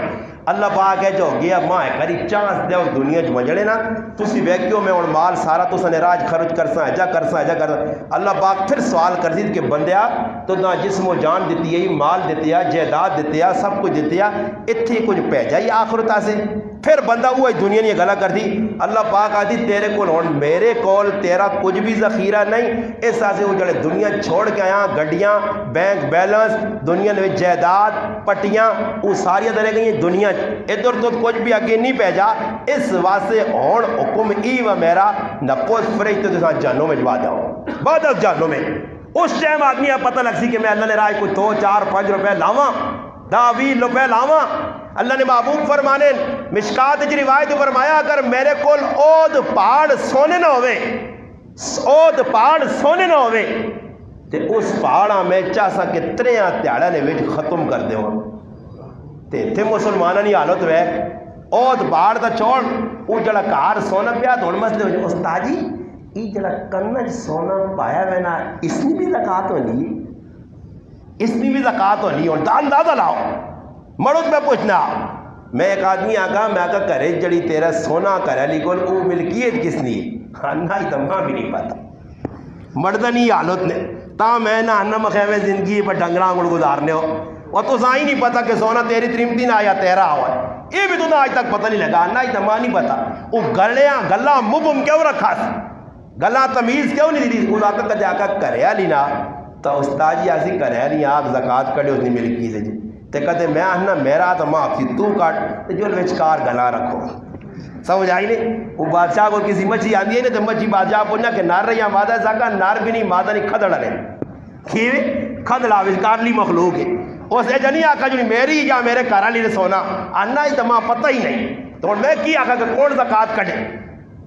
اللہ پاک ہے جو گیا ماں کری چانس دے اس دنیا جو مجھڑے نا تسی ویکیوں میں اور مال سارا تو سنے راج خرچ کرسا ایجا کرسا اللہ پاک پھر سوال کر دی کہ بندیا تو نہ جسم و جان دیتی ہے مال دیتی ہے جائیداد دیتی ہے سب کچھ دیتی ہے اتھی کچھ پہ جائی آخرتا سے پھر بندہ وہ دنیا نے گلا کر دی اللہ پاک آتی تیرے کول ہون میرے کول تیرا کچھ بھی ذخیرہ نہیں اس سے وہ جڑے دنیا چھوڑ کے آیا گڈیاں بینک بیلنس دنیا میں جائیداد پٹیاں وہ ساری درے گئی دنیا ادھر تو کچھ بھی آگے نہیں پہ جا اس واسطے ہون حکم ای و میرا نپوس فرج تو ساتھ جانوں میں جوا جاؤ بعد از جانوں میں اس ٹائم آدمی آپ پتہ لگ سی کہ میں اللہ نے رائے کو 2 4 5 روپے لاواں 10 20 روپے لاواں اللہ نے محبوب فرمانے مشکات کی روایت فرمایا اگر میرے کول اود پہاڑ سونے نہ ہوئے اود پہاڑ سونے نہ ہوئے تے اس پہاڑا میں چاہسا کہ تریاں تیاڑا نے ویچ ختم کر دے ہوں تے مسلمانہ نہیں حالت ہوئے اود پہاڑ تا چھوڑ وہ جڑا کار سونا پیا تو مسئلے ہو جائے استاد جی یہ جڑا کنج سونا پایا میں نا اس میں بھی زکاة ہونی اس میں بھی زکاة ہونی اور اندازہ لاؤ مرد میں پوچھنا میں ایک آدمی آگا میں آگا کرے جڑی تیرا سونا کرے لیکن وہ ملکیت کس نے خانہ ہی تمہاں بھی نہیں پاتا مردنی حالت نے تا میں نہ انہ مخیوے زندگی پر ڈنگراں گڑ گزارنے ہو اور تو سائی نہیں پتا کہ سونا تیری تریمتی نہ آیا تیرا ہوا ہے یہ بھی تو نہ آج تک پتہ نہیں لگا انہ ہی تمہاں نہیں پتا وہ گلہ مبم کیوں رکھا سی گلہ تمیز کیوں نہیں دی اس آقا کا جاکا کریا لینا تو استاد جی آسی کریا نہیں آپ زکاة کڑے اس نے ملکی سے جی تے کہتے میں آنا میرا تو معاف سی تو کاٹ تے جو وچکار گلا رکھو سمجھ آئی نہیں وہ بادشاہ کو کسی مچھی آندی ہے نا تو مچھی بادشاہ پوچھنا کہ نار رہی مادہ زکا نار بھی نہیں مادہ نہیں کھدڑ رہے کھیوے کھدڑا وچکار لی مخلوق ہے اس ایجا نہیں آکھا جو میری یا میرے کارا لی سونا آنا ہی تمہاں پتہ ہی نہیں تو میں کی آکھا کہ کون زکاة کٹے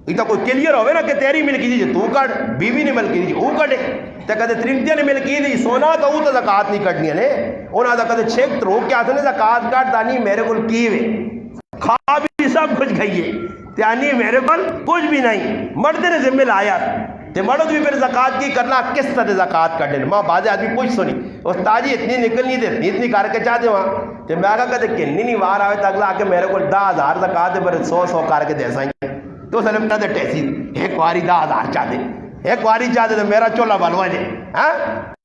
یہ تو کوئی کلیئر ہوئے نا کہ تیری ملکی دیجئے تو کٹ بیوی نے ملکی دیجئے وہ کٹے تو کہتے ترمتیاں نے ملکی دی سونا تو وہ تو زکاة نہیں کٹنی ہے انہاں تو کہتے چھیک ترو کیا تھا نے زکاة کٹ دانی میرے کل کیوے کھا بھی سب کچھ گئیے تیانی میرے کل کچھ بھی نہیں مرد نے ذمہ لایا تے مرد بھی پھر زکاة کی کرنا کس طرح زکاة کٹنے ماں بعض آدمی پوچھ سنی استاد جی اتنی نکلنی دے اتنی کر کے چاہتے وہاں تے میں کہا کہتے کنی نہیں وار آئے تک لا کے میرے کل 10,000 زکاة دے پر 100 کر کے دے سائیں تو سلم نہ دے ٹیسی ایک واری 10,000 چاہ دے ایک واری چاہتے تو میرا چولا بلوا جے ہاں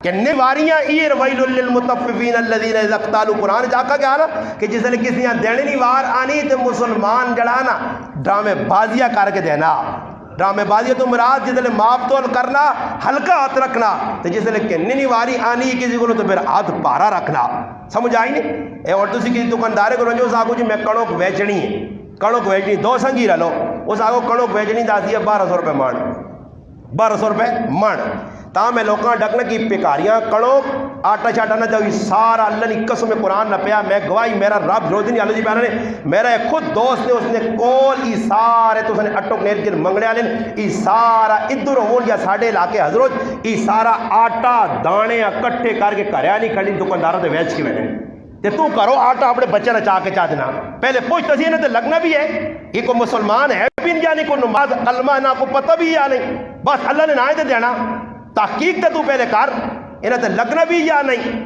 کہ نواریاں ایر ویل للمطففین الذین اذا اقتالوا قرآن جاکا کیا نا کہ جس نے کسی یہاں دینے نہیں وار آنی تے مسلمان جڑانا ڈرامے بازیاں کر کے دینا ڈرامے بازیاں تو مراد جس نے ماپ تول کرنا ہلکا ہاتھ رکھنا تو جس نے کہنے نہیں واری آنی کسی کو تو پھر ہاتھ پارا رکھنا سمجھ آئی نہیں اے اور تسی کسی دکاندارے کو رنجو ساکو جی میں کڑوں کو بیچنی ہے کڑوں کو بیچنی دو سنگی رہ لو اس آگو کڑوں کو بیچنی داسی ہے 1200 روپے مان 1200 روپے من تا میں لوکاں ڈکنا کی پکاریاں کڑوں آٹا چاٹا نہ جاؤ سارا اللہ نے قسم میں قرآن نہ پیا میں گواہی میرا رب روز نہیں اللہ جی بیانا نے میرا ایک خود دوست نے اس نے کول ای سارے تو اس نے اٹک نیل کے منگڑے آلے ای سارا ادھر ہون یا ساڑھے علاقے حضرت ای سارا آٹا دانے کٹھے کر کے کریا نہیں کھڑی دکانداروں تے ویچ کے بیٹھے تے تو کرو آٹا اپنے بچے نہ چاہ کے چاہ دینا پہلے پوچھ تسی نے تے لگنا بھی ہے یہ کوئی مسلمان ہے بھی نہیں یعنی کوئی نماز کلمہ نہ کو پتہ بھی یا نہیں بس اللہ نے نہ تے دینا تحقیق تے تو پہلے کر انہیں تے لگنا بھی یا نہیں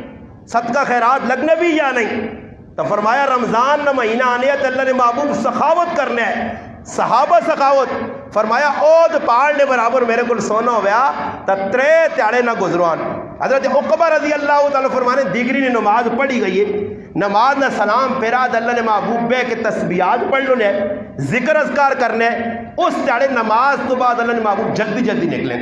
صدقہ خیرات لگنا بھی یا نہیں تو فرمایا رمضان نہ مہینہ آنے تے اللہ نے محبوب سخاوت کرنے ہے صحابہ سخاوت فرمایا اود پہاڑ نے برابر میرے کو سونا ہویا تا 3 تیارے نہ گزروان حضرت عقبہ رضی اللہ تعالیٰ فرمانے دیگری نے نماز پڑھی گئی ہے نماز نہ سلام پیراد اللہ نے محبوب بے کے تسبیحات پڑھ لو نے ذکر اذکار کرنے اس تیارے نماز تو بعد اللہ نے محبوب جلدی جلدی نکلیں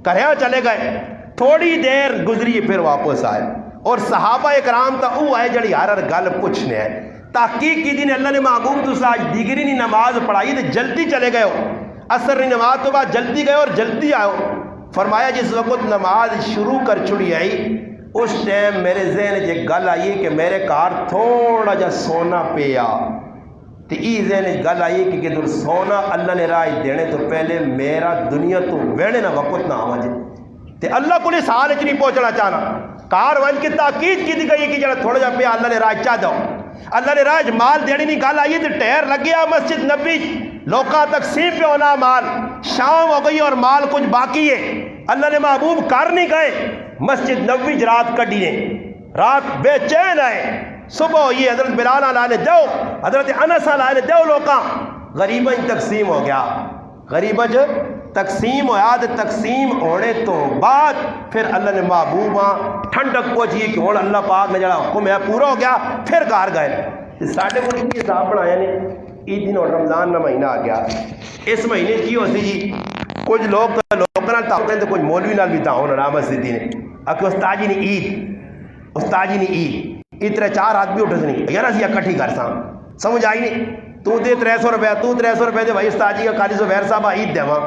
کریا چلے گئے تھوڑی دیر گزری پھر واپس آئے اور صحابہ اکرام تا او آئے جڑی ہر گل پوچھنے ہے تحقیق کی دین اللہ نے محبوب تو آج دیگری نہیں نماز پڑھائی تو جلدی چلے گئے ہو عصر نہیں نماز تو بعد جلدی گئے اور جلدی آئے ہو فرمایا جس وقت نماز شروع کر چھڑی آئی اس ٹائم میرے ذہن جے گل آئی کہ میرے کار تھوڑا جا سونا پیا تو ای ذہن گل آئی کہ در سونا اللہ نے رائے دینے تو پہلے میرا دنیا تو ویڑے نہ وقت نہ آواں جے تے اللہ کو سال اچ نہیں پہنچنا چاہنا کار ون کی تاکید کی دی گئی کہ جڑا تھوڑا جا پیا اللہ نے رائے چاہ دو اللہ نے راج مال دینے نہیں گل آئی تو ٹہر لگ گیا مسجد نبی لوکاں تقسیم پہ ہونا مال شام ہو گئی اور مال کچھ باقی ہے اللہ نے محبوب کر نہیں گئے مسجد نبی رات کڈیے رات بے چین آئے صبح ہوئی حضرت بلال علیہ دو حضرت انس علیہ دو لوکاں غریباں تقسیم ہو گیا غریباں تقسیم ہویا تو تقسیم ہونے تو بعد پھر اللہ نے محبوباں ٹھنڈک پہنچی کہ ہوں اللہ پاک نے جڑا حکم ہے پورا ہو گیا پھر گھر گئے ساڈے کو کی حساب بنایا نے عید دن اور رمضان کا مہینہ آ گیا اس مہینے کی ہو سی جی کچھ لوگ لوگوں تعاون کچھ مولوی نال بھی تعاون رام مسجد نے کہ استاد جی نے عید استاد جی نے عید اتنے 4 آدمی اٹھ نہیں یار اسی اکٹھی کر ساں سمجھ آئی نہیں تو دے 300 روپیہ تو 300 روپے دے بھائی استاد جی کا قاری زبیر صاحب عید دیواں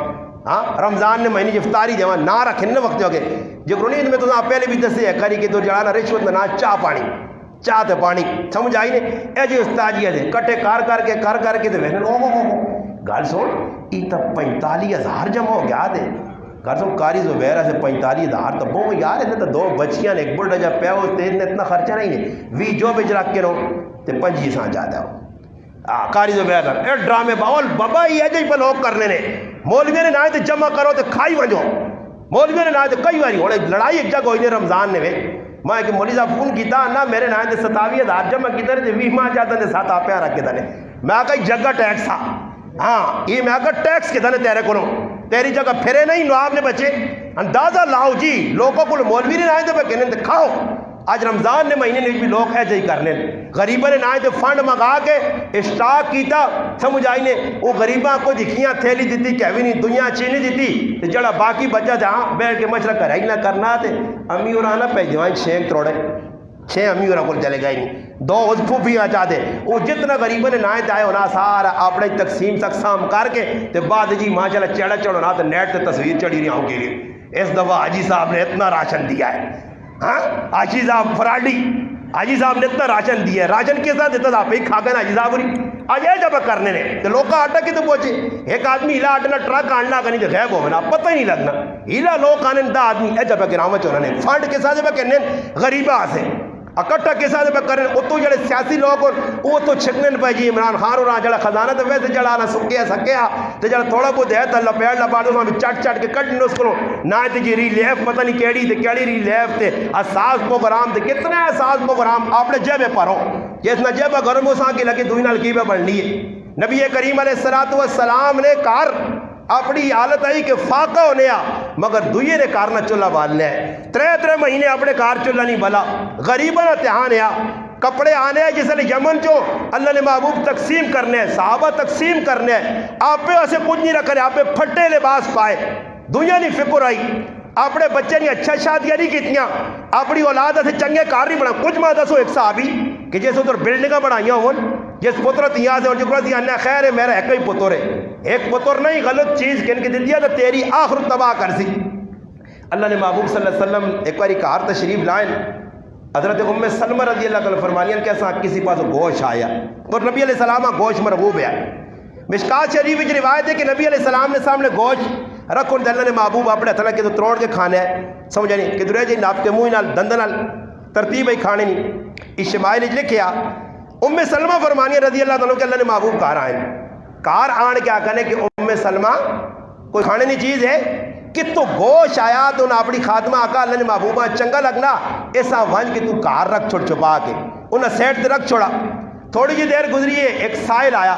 ہاں رمضان نے مہینے افطاری دیواں نہ رکھنے نہ وقت ہو گئے جو نہیں میں تو پہلے بھی دسے ہے کری کہ تو جڑا رشوت نہ چاہ پانی چاہ تے پانی سمجھ آئی نہیں اے جی استاد جی دے کٹے کر کے تے ویسے گل سن ای تا 45,000 جمع ہو گیا دے گھر سن قاری زبیر سے 45,000 تو بہت یار اتنے تو 2 بچیاں نے ایک بلڈا جا پیا ہو تے اتنا خرچہ نہیں ہے وی جو بچ رکھ کے رہو تے 25 سان جاتا ہو قاری زبیر اے ڈرامے باول بابا ہی ہے جی پہ لوگ کرنے نے مولوی نے نہ تے جمع کرو تے کھائی وجو مولوی نے نہ تے کئی باری ہونے لڑائی ایک جگہ ہوئی نے رمضان نے وے میں کہ مولوی صاحب فون کیتا نہ میرے نہ تے 27,000 جمع کیتے تے 20 ماہ جاتا تے 7 آپ رکھ کے دنے میں کہ جگہ ٹیکس تھا ہاں یہ میں کہ ٹیکس کے دنے تیرے کو تیری جگہ پھرے نہیں نواب نے بچے اندازہ لاؤ جی لوگوں کو مولوی نے نہ تے پہ کہنے تے کھاؤ آج رمضان نے مہینے بھی لوگ ایسے ہی کرنے غریبوں نے نہ تو فنڈ منگا کے اسٹاک کیتا سمجھ آئی نے وہ غریباں کو دکھیاں تھیلی دیتی کہ بھی نہیں دنیا چینی دیتی تو جڑا باقی بچہ جہاں بیٹھ کے مشرہ کرا ہی نہ کرنا تے امی اور آنا پہ جوائیں 6 کروڑے 6 امی اور کو چلے گئے نہیں 2 عزفو بھی آ چاہتے وہ جتنا غریبوں نے نہ چاہے ہونا سارا اپنے تقسیم تقسام کر کے تے بعد جی ماشاءاللہ چڑھا چڑھونا تو نیٹ تے تصویر چڑھی رہی ہوں کے لیے اس دفعہ حاجی صاحب نے اتنا راشن دیا ہے ہاں حاجی صاحب فراڈی حاجی صاحب نے اتنا راشن دیا ہے راشن کے ساتھ دیتا تھا آپ ہی کھا گئے حاجی صاحب آج یہ جب کرنے نے تو لوگ آٹا کی تو پہنچے ایک آدمی ہلا آٹنا ٹرک آننا کرنی تو غیب ہونا پتہ ہی نہیں لگنا ہلا لوگ آنے دا آدمی اے جب گرامہ چونا نے فنڈ کے ساتھ جب کہنے غریبہ سے اکٹھا کے ساتھ جب کرنے اتو جڑے سیاسی لوگ وہ تو چھکنے پہ جی عمران خان اور جڑا خزانہ تو ویسے جڑا نہ سکیا تو جڑا تھوڑا بہت ہے تو لپیڑ لپاڑ اس میں چٹ کے کٹ اس کو نہ تے جی ریلیف پتہ نہیں کیڑی تے کیڑی ریلیف تے اساس پروگرام تے کتنے اساس پروگرام آپ نے جیبے پڑھو جس نہ جیبہ گرم ہو سا کی لگی دوئی نال کی پہ بڑھنی ہے نبی کریم علیہ السلام نے کار اپنی حالت آئی کہ فاقہ ہونے آ مگر دوئے نے کارنا چولہا بالنے ہے 3 مہینے اپنے کار چولہا نہیں بلا غریبہ نہ تہانے آ کپڑے آنے ہیں جس نے یمن جو اللہ نے محبوب تقسیم کرنے ہیں صحابہ تقسیم کرنے ہیں آپ پہ اسے کچھ نہیں رکھنے آپ پہ پھٹے لباس پائے دنیا نہیں فکر آئی اپنے بچے نے اچھا شادیاں نہیں کیتیاں اپنی اولاد سے چنگے کار نہیں بنا کچھ ماں دسو ایک صحابی کہ جیسے ادھر بلڈنگاں بنائیاں ہون جس پتر تیاں سے اور جو کرتی انہیں خیر ہے میرا ایک ہی پتر ہے ایک پتر نہیں غلط چیز کن کے دل دیا تو تیری آخر تباہ کر سی اللہ نے محبوب صلی اللہ علیہ وسلم ایک باری کار تشریف لائیں حضرت ام سلمہ رضی اللہ عنہ فرمانیاں کہ ایسا کسی پاس گوشت آیا اور نبی علیہ السلام گوشت مرغوب ہے مشکات شریف کی روایت ہے کہ نبی علیہ السلام نے سامنے گوشت رکھو اللہ نے محبوب اپنے ہتھ کے تو تروڑ کے کھانا ہے سمجھا نہیں کہ درے جی ناپ کے منہ نال دند نال ترتیب ہی کھانے نہیں اس شمائل لکھیا ام سلمہ فرمانیہ رضی اللہ عنہ کہ اللہ نے محبوب کار آئے کار آن کیا کہنے کہ ام سلمہ کوئی کھانے نہیں چیز ہے کہ تو گوشت آیا تو انہیں اپنی خاتمہ آقا اللہ نے محبوبہ چنگا لگنا ایسا ونج کہ تو کار رکھ چھوڑ چھپا کے انہیں سیٹ تے رکھ چھوڑا تھوڑی جی دیر گزری ہے ایک سائل آیا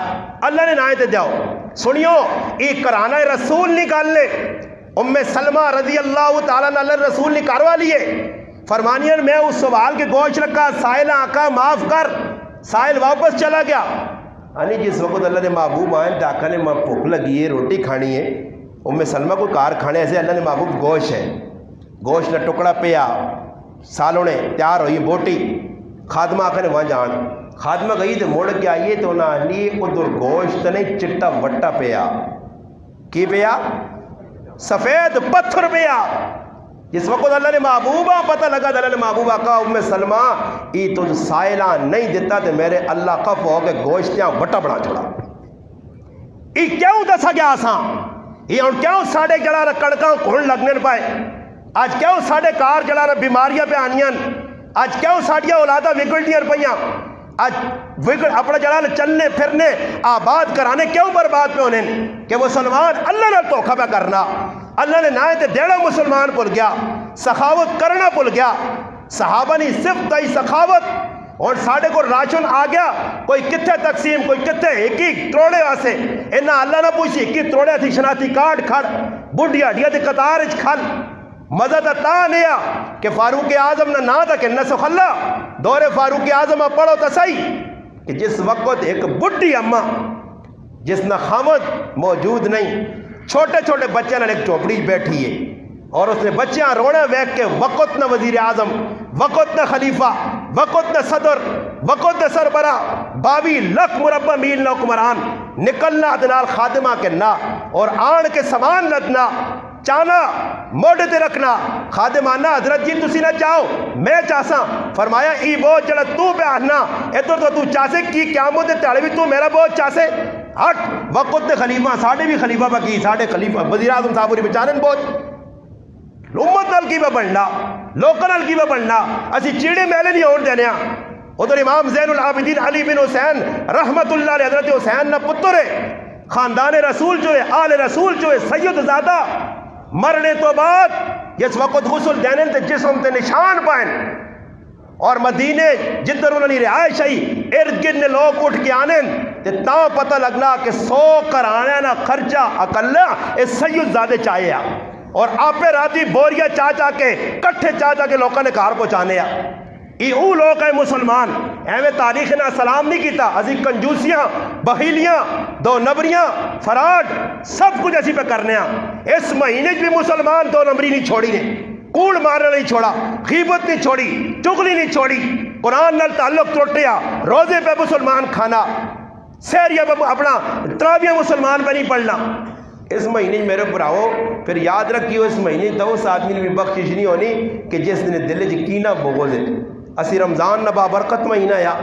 اللہ نے نائے تے جاؤ سنیو ایک کرانہ رسول نکال لے ام سلمہ رضی اللہ تعالیٰ نے رسول نکاروا لیے فرمانیہ میں اس سوال کے گوشت رکھا سائل آقا معاف کر سائل واپس چلا گیا یعنی جس وقت اللہ نے محبوب آئے ڈاکہ نے بھوک لگی ہے روٹی کھانی ہے ام سلمہ کو کار کھانے ایسے اللہ نے محبوب گوشت ہے گوشت نے ٹکڑا پیا سالوں نے تیار ہوئی بوٹی خادمہ آقا نے وہاں جان خادمہ گئی تو موڑ کے آئیے تو نہ لی ادھر گوشت نہیں چٹا وٹا پیا کی پیا سفید پتھر پیا جس وقت اللہ نے محبوبہ پتہ لگا اللہ نے محبوبہ کہا ام سلمہ ای تو سائلہ نہیں دیتا تو میرے اللہ خف ہو کے گوشتیاں وٹا بڑا چھوڑا ای کیوں دسا گیا آسان یہ ان کیوں ساڑھے جڑا رہا کڑکاں کھڑ لگنے پائے آج کیوں ساڑھے کار جڑا رہا بیماریاں پہ آنیاں آج کیوں ساڑھیاں اولادہ وگڑنیاں پہیاں آج اپنا جڑا رہا چلنے پھرنے آباد کرانے کیوں برباد پہ ہونے کہ مسلمان اللہ نے توقع پہ کرنا اللہ نے نائے تے دیڑا مسلمان پل گیا سخاوت کرنا پل گیا صحابہ نے صرف دائی سخاوت اور ساڑھے کو راشن آ گیا کوئی کتھے تقسیم کوئی کتھے ایک ہی تروڑے آسے انہا اللہ نہ پوچھی ایک ہی تروڑے تھی شناتی کارڈ کھڑ بڑھیا ڈیا تھی قطار اچ کھل مزہ تا نیا کہ فاروق اعظم نہ تھا کہ نسخ اللہ دور فاروق اعظم پڑھو تا صحیح کہ جس وقت ایک بڑھی اماں جس نہ خامد موجود نہیں چھوٹے چھوٹے بچے نہ ایک چوپڑی بیٹھی ہے اور اس نے بچیاں رونا ویک کے وقت نہ وزیر اعظم وقت نہ خلیفہ وقت نہ صدر وقت نہ سربراہ 22 لاکھ مربع میل نہ حکمران نکلنا ادنال خادمہ کے نا اور آن کے سامان لدنا چانا موڑے تے رکھنا خادمانہ حضرت جی تسی نہ چاہو میں چاہساں فرمایا ای بہت جڑا تو پہ آنا ادھر تو چاہسے کی قیامت تاڑے بھی تو میرا بہت چاہسے ہٹ وقت نے خلیفہ ساڑھے بھی خلیفہ بکی ساڑھے خلیفہ وزیر اعظم صاحب بیچارن بہت امت نال کی بڑھنا لوکل نال کی بڑھنا اسی چیڑے میلے نہیں ہونے دینے ادھر امام زین العابدین علی بن حسین رحمت اللہ علیہ حضرت حسین نہ پتر ہے خاندان رسول جو ہے آل رسول جو ہے سید زادہ مرنے تو بعد جس وقت غسل دینے تے جسم تے نشان پائیں اور مدینے جدر انہوں نے رہائش آئی ارد گرد نے لوگ اٹھ کے آنے تے تا پتہ لگنا کہ 100 کرانے نہ خرچہ اکلہ اس سید زادے چاہے اور آپے راتی بوریا چاچا کے کٹھے چاچا کے لوگوں نے کار پہنچانے ای او لوگ ہیں مسلمان ایویں تاریخ نے سلام نہیں کیتا اسی کنجوسیاں بخیلیاں دو نمبریاں فراڈ سب کچھ اسی پہ کرنے اس مہینے بھی مسلمان 2 نمبری نہیں چھوڑی نے کوڑ مارنا نہیں چھوڑا غیبت نہیں چھوڑی چغلی نہیں چھوڑی قرآن نال تعلق توٹیا روزے پہ مسلمان کھانا سہریہ پہ اپنا تراویہ مسلمان پہ نہیں پڑھنا اس مہینے میرے براؤ پھر یاد رکھیو اس مہینے تو اس آدمی نے بھی بخشش نہیں ہونی کہ جس نے دل یقینا بغض ہے اسی رمضان نہ بابرکت مہینہ یا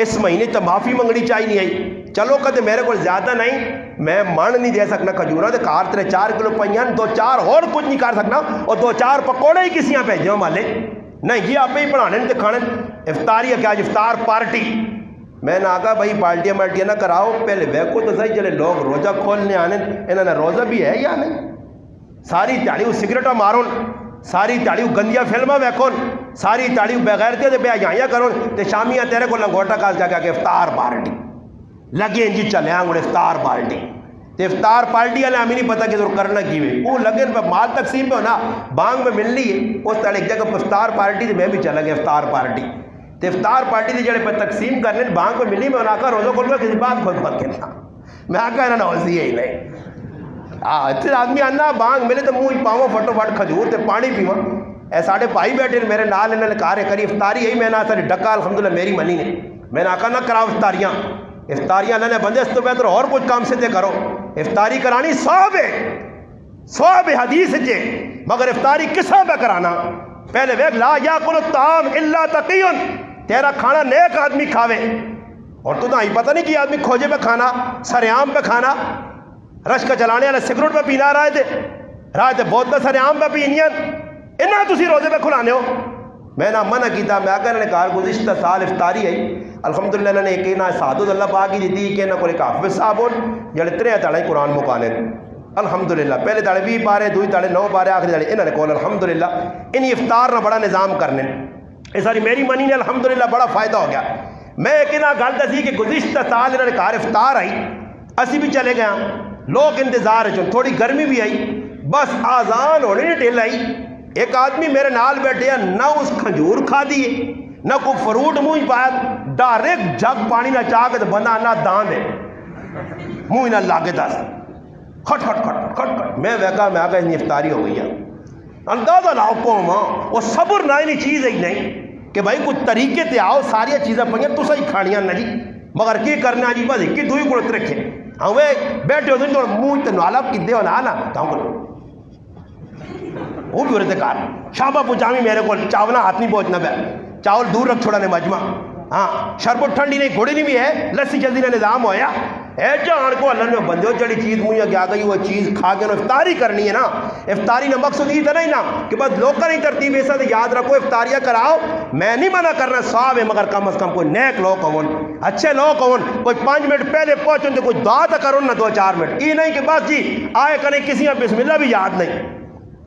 اس مہینے تو معافی منگنی چاہی نہیں آئی چلو کدے میرے کو زیادہ نہیں میں من نہیں دے سکنا کھجورا تے کار تیرے 4 کلو پہیاں 2-4 اور کچھ نہیں کر سکنا اور 2-4 پکوڑے ہی کسیاں بھیجو مالے نہیں جی آپ ہی پڑھانے تے کھانے افطاری ہے کہ آج افطار پارٹی میں نے آگا بھائی پارٹیاں مارٹیاں نہ کراؤ پہلے بیکو تو صحیح چلے لوگ روزہ کھولنے آنے انہوں نے روزہ بھی ہے یا نہیں ساری تاڑیوں سگریٹوں مارون ساری تاڑیوں گندیاں فلمیں ویکھون ساری تاڑیوں بغیرتیاں تے بے حیائیاں کرون تے شامیاں تیرے کو لنگوٹا کاس جا کے افطار پارٹی لگے جی چلے آنگوڑ افطار پارٹی تو افطار پارٹی والے ہمیں نہیں پتہ کہ ضرور کرنا کی ہوئے وہ لگے مال تقسیم پہ ہونا بانگ میں مل لی ہے اس طرح ایک جگہ افطار پارٹی سے میں بھی چلا گیا افطار پارٹی تو افطار پارٹی سے جڑے پہ تقسیم کرنے بانگ میں ملی میں انہوں نے روزہ کھول کسی بات کھول کھول کے میں آکا ہے نا ہوسی ہے ہی نہیں اتنے آدمی آنا بانگ ملے تو منہ پاؤں پھٹو پھٹ کھجور تے پانی پیواں اے ساڑھے بھائی بیٹھے میرے نال انہوں نے کہا رہے کری افطاری یہی میں نے آتا ڈکا الحمدللہ میری منی نے میں نے آکا نہ کراؤ افطاریاں اللہ نے بندے اس تو بہتر اور کچھ کام سے کرو افطاری کرانی صحاب حدیث چے مگر افطاری کساں پہ کرانا پہلے ویک لا یاکل الطعام الا تقی تیرا کھانا نیک آدمی کھاوے اور تو ہی پتہ نہیں کہ آدمی کھوجے پہ کھانا سریام پہ کھانا رش کا چلانے والا سگریٹ پہ پینا رہے تھے بہت پہ سریام پہ پینیاں انہاں تسی روزے پہ کھلانے ہو میں نے منع کیتا میں آگر نے کہا گزشتہ سال افطاری آئی الحمدللہ انہوں نے ایک نہ سعادت اللہ پاک کی دیتی کہ نہ کوئی حافظ صاحب ہو جڑے ترے تڑے قرآن مکانے الحمدللہ پہلے تڑے 20 پارے دوئی تڑے 9 پارے آخری تڑے انہوں نے کہا الحمدللہ انہی افطار نہ بڑا نظام کرنے اس ساری میری منی نے الحمدللہ بڑا فائدہ ہو گیا میں ایک نہ گل دسی کہ گزشتہ سال انہوں نے کہا افطار آئی اسی بھی چلے گیا لوگ انتظار ہے تھوڑی گرمی بھی آئی بس آزان ہونے نے ٹھیل آئی ایک آدمی میرے نال بیٹھے نہ اس کھجور کھا دیے نہ کوئی فروٹ منہ پایا ڈائریکٹ جگ پانی نہ چاہ کے تو بندہ نہ دان دے منہ نہ لاگے دس کھٹ کھٹ کھٹ کھٹ کھٹ میں ویکا میں آگا اتنی افطاری ہو گئی ہے اندازہ لاؤ قوم وہ صبر نہ انی چیز ہی نہیں کہ بھائی کچھ طریقے تے آؤ ساری چیزیں پہ تو صحیح کھانیاں نہ جی مگر کی کرنا جی بس کی دوئی کو رکھے ہمیں بیٹھے ہوتے تو منہ تے نالا کدے ہو نہ تو وہ بھی ہوتے کار شابہ پوچھامی میرے کو چاولہ ہاتھ نہیں پہنچنا پہ چاول دور رکھ چھوڑا نے مجمع ہاں شربت ٹھنڈی نہیں گھوڑی نہیں بھی ہے لسی جلدی نہ نظام ہویا اے جان کو اللہ نے بندیوں چڑی چیز مجھے کیا گئی وہ چیز کھا کے افطاری کرنی ہے نا افطاری نہ مقصد یہ تھا نہیں نا کہ بس لوگ کا نہیں ترتیب ایسا تو یاد رکھو افطاریاں کراؤ میں نہیں منع کرنا صاحب ہے مگر کم از کم کوئی نیک لوگ ہون اچھے لوگ ہون کوئی 5 منٹ پہلے پہنچوں تو کوئی دعا تو کرو نا 2-4 منٹ یہ نہیں کہ بس جی آئے کریں کسی میں بسم اللہ بھی یاد نہیں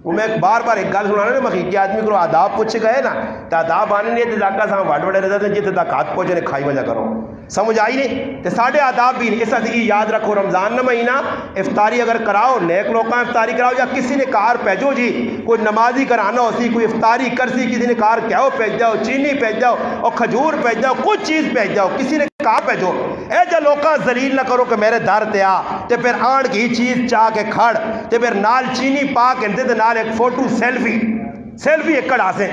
وہ میں بار بار ایک گل سنانا نا مخیقی آدمی کو آداب پوچھ گئے نا تو آداب آنے نہیں تو لاکہ ساں واڑ وڑے رہتے جیتے تک ہاتھ پہنچے کھائی وجہ کرو سمجھ آئی نہیں تو ساڑھے آداب بھی نہیں اس سے یاد رکھو رمضان نہ مہینہ افطاری اگر کراؤ نیک لوگ کا افطاری کراؤ یا کسی نے کار پیجو جی کوئی نمازی کرانا ہو سی کوئی افطاری کر سی کسی نے کار کہو پیج جاؤ چینی پیج جاؤ اور کھجور پیج جاؤ کچھ چیز پیج جاؤ کسی نے کہا پیجو اے جا لوکاں ذلیل نہ کرو کہ میرے در تے آ تے پھر آن کی چیز چاہ کے کھڑ تے پھر نال چینی پا کے تے نال ایک فوٹو سیلفی ایک کڑا سے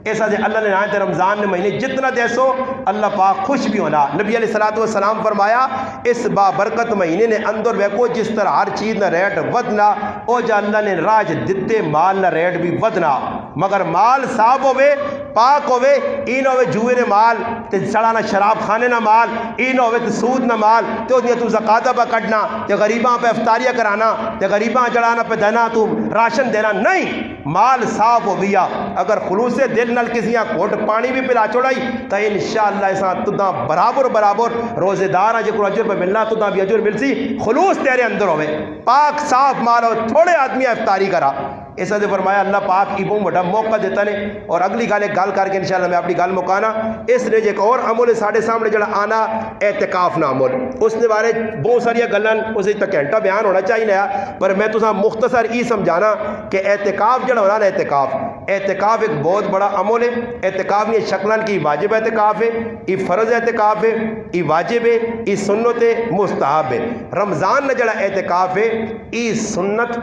ایسا دے اللہ نے آئے رمضان نے مہینے جتنا دیسو اللہ پاک خوش بھی ہونا نبی علیہ السلام فرمایا اس بابرکت مہینے نے اندر ویکو جس طرح ہر چیز نہ ریٹ ودنا او جا اللہ نے راج دتے مال نہ ریٹ بھی ودنا مگر مال صاحب ہوئے پاک ہوئے این ہوئے جوئے نے مال تے سڑانا شراب خانے نہ مال این ہوئے تے سود نہ مال تے انہیں تو زکاة پہ کٹنا تے غریباں پہ افطاریہ کرانا تے غریباں جڑانا پہ دینا تو راشن دینا نہیں مال صاف ہو گیا اگر خلوص دل نل کسی کوٹ پانی بھی پلا چھوڑائی تو انشاءاللہ ایسا تدہ برابر روزے دار ہیں جکر اجر پہ ملنا تدہ بھی اجر مل سی خلوص تیرے اندر ہوئے پاک صاف مال ہو تھوڑے آدمی افطاری کرا ایسا دے فرمایا اللہ پاک کی بہت بڑا موقع دیتا نے اور اگلی گال ایک گال کر کے انشاءاللہ میں اپنی گال مکانا اس نے ایک اور عمل ساڑھے سامنے جڑا آنا اعتکاف نہ عمل اس نے بارے بہت ساری گلن اسے تک گھنٹہ بیان ہونا چاہیے پر میں تو مختصر یہ سمجھانا کہ اعتکاف جڑا ہونا نا اعتکاف ایک بہت بڑا عمل ہے اعتکاف یہ شکلن کی واجب اعتکاف ہے یہ فرض اعتکاف ہے یہ واجب ہے یہ سنت مستحب ہے رمضان نے جڑا اعتکاف ہے یہ سنت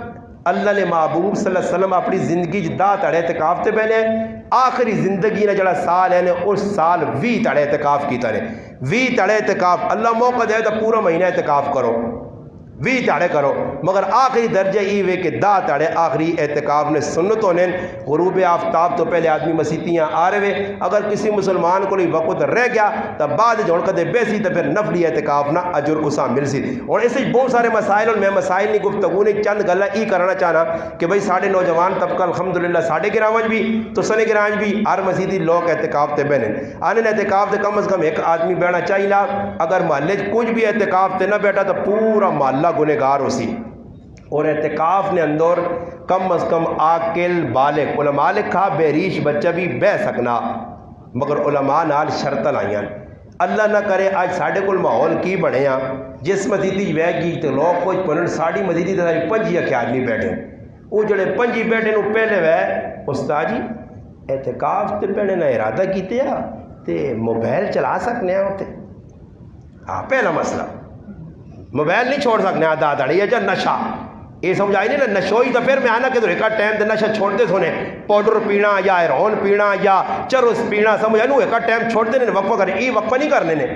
اللہ نے محبوب صلی اللہ علیہ وسلم اپنی زندگی جدا تڑے اعتکاف تے پہنے آخری زندگی نے جڑا سال ہے اس سال 20 تڑے اعتکاف کی تڑے 20 تڑے اعتکاف اللہ موقع دے تو پورا مہینہ اعتکاف کرو 20 تاڑے کرو مگر آخری درجہ یہ ہوئے کہ 10 تاڑے آخری اعتکاف نے سنتوں نے غروب آفتاب تو پہلے آدمی مسیتیاں آ رہے اگر کسی مسلمان کو وقت رہ گیا تو بعد جوڑ کر دے بیسی تو پھر نفلی اعتکاف نہ اجر اسا مل سی اور ایسے بہت سارے مسائل اور میں مسائل نہیں گفتگو نے چند گلہ ای کرنا چاہنا کہ بھئی ساڑھے نوجوان طبقہ الحمدللہ ساڑھے گرامج بھی تو سنے گرامج بھی ہر مسیدی لوگ اعتکاف تے بہنیں آنے اعتکاف تے کم از کم ایک آدمی بیٹھنا چاہیے اگر محلے کچھ بھی اعتکاف تے نہ بیٹھا تو پورا محلہ گنہگار ہو سی اور اعتکاف نے اندر کم از کم عاقل بالغ علماء لکھا بہریش بچہ بھی بہ سکنا مگر علماء نال شرط لائیاں اللہ نہ کرے آج ساڑھے کل ماحول کی بڑھے ہیں جس مسیدی بہ گئی تو لوگ کچھ پڑھن ساڑی مسیدی تے 5 آدمی بیٹھے وہ جڑے 5 بیٹھے وہ پہلے وے استاد جی اعتکاف تے پہلے نہ ارادہ کیتے آ تے موبائل چلا سکنے ہیں اتنے ہاں پہلا مسئلہ موبائل نہیں چھوڑ سکنے آدھا دڑی ہے جا نشہ یہ سمجھ آئی نہیں نا نشوئی تو پھر میں آنا کہ تو ایک ٹائم تے نشہ چھوڑ دے سونے پاؤڈر پینا یا ہیرون پینا یا چرس پینا سمجھ آئی نو ایک ٹائم چھوڑ دے وقفہ کرنے یہ وقفہ نہیں کرنے نے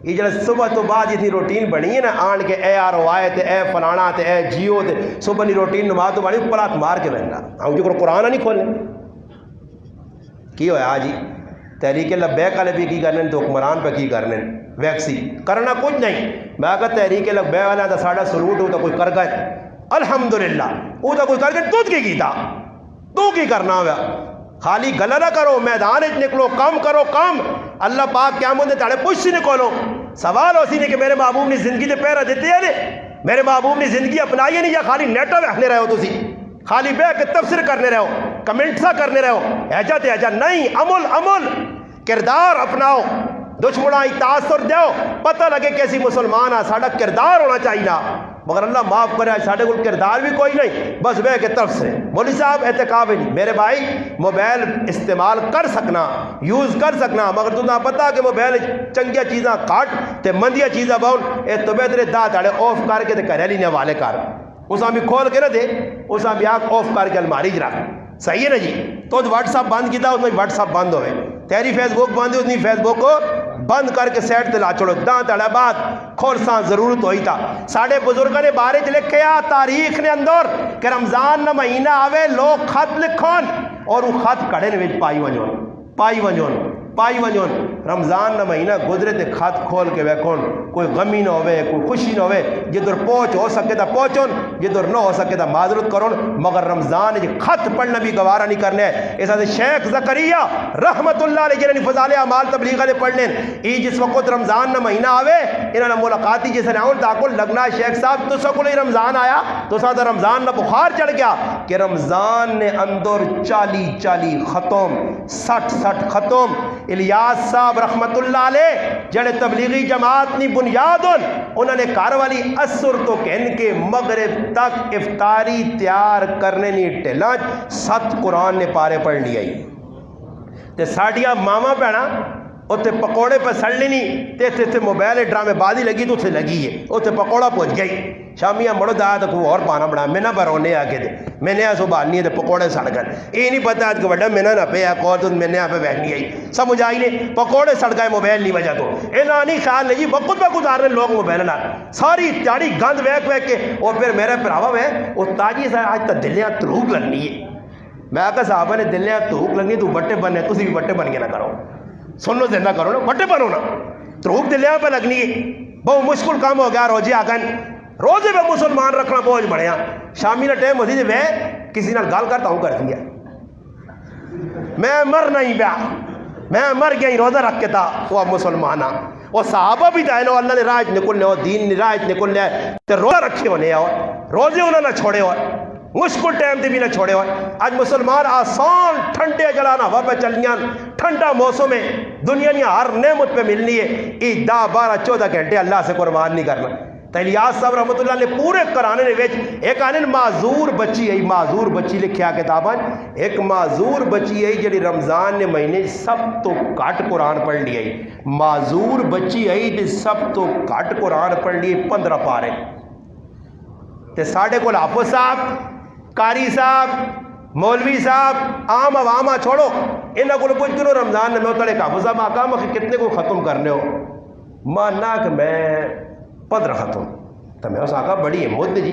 یہ جڑا صبح تو بعد اتنی روٹین بنی ہے نا آن کے اے آر او آئے تے اے فلانا تے اے جیو تے صبح نی روٹین نماز تو بڑی پلات مار کے بہنا ہم جو قرآن نہیں کھولنے کی ہویا جی تحریک لبیک والے بھی کی کرنے تو حکمران پہ کی کرنے ویکسی کرنا کچھ نہیں میں کہا تحریک لبیک والا تو ساڑھا سلوٹ ہو تو کوئی کر گئے الحمدللہ وہ تو کوئی کر گئے تو کی تھا تو کی کرنا ہوا خالی گلہ نہ کرو میدان نکلو کام کرو کام اللہ پاک کیا مجھے تاڑے پوچھ سی نکولو سوال اسی نے کہ میرے محبوب نے زندگی دے پیرہ دیتے ہیں میرے محبوب نے زندگی اپنائی نہیں یا خالی نیٹا بیٹھنے رہے ہو تسی خالی بے کے تفسیر کرنے رہے ہو کمنٹ سا کرنے رہے ہو ایجا تے ایجا نہیں عمل کردار اپناؤ دشمنائی تاثر دیو پتہ لگے کیسی مسلمان ہے ساڑھا کردار ہونا چاہیے نا مگر اللہ معاف کرے ساڑھے کو کردار بھی کوئی نہیں بس بے کے طرف سے مولوی صاحب اعتکاف نہیں میرے بھائی موبائل استعمال کر سکنا یوز کر سکنا مگر تو نہ پتا کہ موبائل چنگیا چیزاں کاٹ تے مندیا چیزاں باؤن اے تو بہترے دا تاڑے آف کر کے تے کریلی نے والے کر اساں بھی کھول کے نہ دے اساں بھی آگ آف کر کے الماری جرا صحیح ہے نا جی تو واٹس اپ بند کیتا اس میں واٹس اپ بند ہوئے تیری فیس بک بند ہوئی اس فیس بک کو بند کر کے سیٹ تے لا چھوڑو داں تڑا بات کھولساں ضرورت ہوئی تھا ساڑھے بزرگاں نے بارے چ لکھیا تاریخ نے اندر کہ رمضان نہ مہینہ آوے لوگ خط لکھون اور وہ خط کڑے نے پائی ونجون رمضان نہ مہینہ گزرے تے خط کھول کے ویکھون کوئی غمی نہ ہوئے کوئی خوشی نہ ہوئے جدھر پہنچ ہو سکے تا پہنچون جدھر نہ ہو سکے تا معذرت کرون مگر رمضان خط پڑھنا بھی گوارا نہیں کرنے اس حد شیخ زکریہ رحمت اللہ علیہ جنہی فضال اعمال تبلیغ علیہ پڑھنے ای جس وقت رمضان نہ مہینہ آوے انہاں نے ملاقاتی جیسے ناؤن تاکل لگنا شیخ صاحب تو سکو لئی رمضان آیا تو ساتھ رمضان نہ بخار چڑھ گیا کہ رمضان نے اندر 40 ختم 60 ختم الیاس صاحب رحمت اللہ علیہ جڑے تبلیغی جماعت نی بنیاد انہوں نے کار والی اثر تو کہن کے مغرب تک افطاری تیار کرنے نی ٹیلانچ 7 قرآن نے پارے پڑھ لیا تے ساڑیا ماما پینا اتنے پکوڑے پہ سڑنے نہیں تے موبائل ڈرامے بازی لگی تو اتنے لگی ہے اتنے پکوڑا پہنچ گئی شامیاں مڑو دایا تو کوئی اور پانا بنا میں نہ برونے آکے دے میں نے ایسو باننی ہے تے پکوڑے سڑ گئے یہ نہیں پتا کہ وڈا میں نہ پہ کور تو میں نے پہ بیٹھنی آئی سمجھ آئی نے پکوڑے سڑ گئے موبائل نہیں وجہ تو اے نہیں خیال نہیں جی وقت پہ گزارنے لوگ موبائل نہ ساری تیاری گند ویک کے اور پھر میرے پراوا میں وہ تاجی سے آج تک دلیاں تروک لگنی ہے میں آکا صاحبہ نے دلیاں تروک لگنی تو بٹے بننے تسی بھی بٹے بن کے نہ کرو سنو سے نہ کرو نا بٹے بنو نا تروک دلیاں پہ لگنی ہے بہت مشکل کام ہو گیا روزے آگن روزے پہ مسلمان رکھنا بہت بڑھیا شامی نہ ٹائم ہوتی میں کسی نہ گال کرتا ہوں کر دیا میں مر نہیں پیا میں مر گیا ہی روزہ رکھ کے تھا وہ مسلمان وہ صحابہ بھی تھا اللہ نے راج نکلنے ہو دین نے راج نکلنے تو روزہ رکھے ہونے ہو روزے انہوں نے چھوڑے ہو مشکل ٹائم تے بھی نہ چھوڑے ہوئے آج مسلمان آسان ٹھنڈے جلانا ہوا پہ چلیاں ٹھنڈا موسم ہے دنیا نے ہر نعمت پہ ملنی ہے ای 10-12-14 گھنٹے اللہ سے قربان نہیں کرنا تو الیاس صاحب رحمت اللہ نے پورے قرآن نے ویچ ایک آنے معذور بچی ہے معذور بچی لکھیا کتابان ایک معذور بچی ہے جڑی رمضان نے مہینے سب تو کٹ قرآن پڑھ لی ہے معذور بچی ہے جی سب تو کٹ قرآن پڑھ لی 15 پارے تے ساڑھے کو حافظ صاحب قاری صاحب مولوی صاحب عام عوامہ چھوڑو انہاں کو پوچھ کرو رمضان میں اتڑے حافظ صاحب آقام کتنے کو ختم کرنے ہو ماننا کہ میں 15 ختم تو میں اس آقا بڑی ہمت جی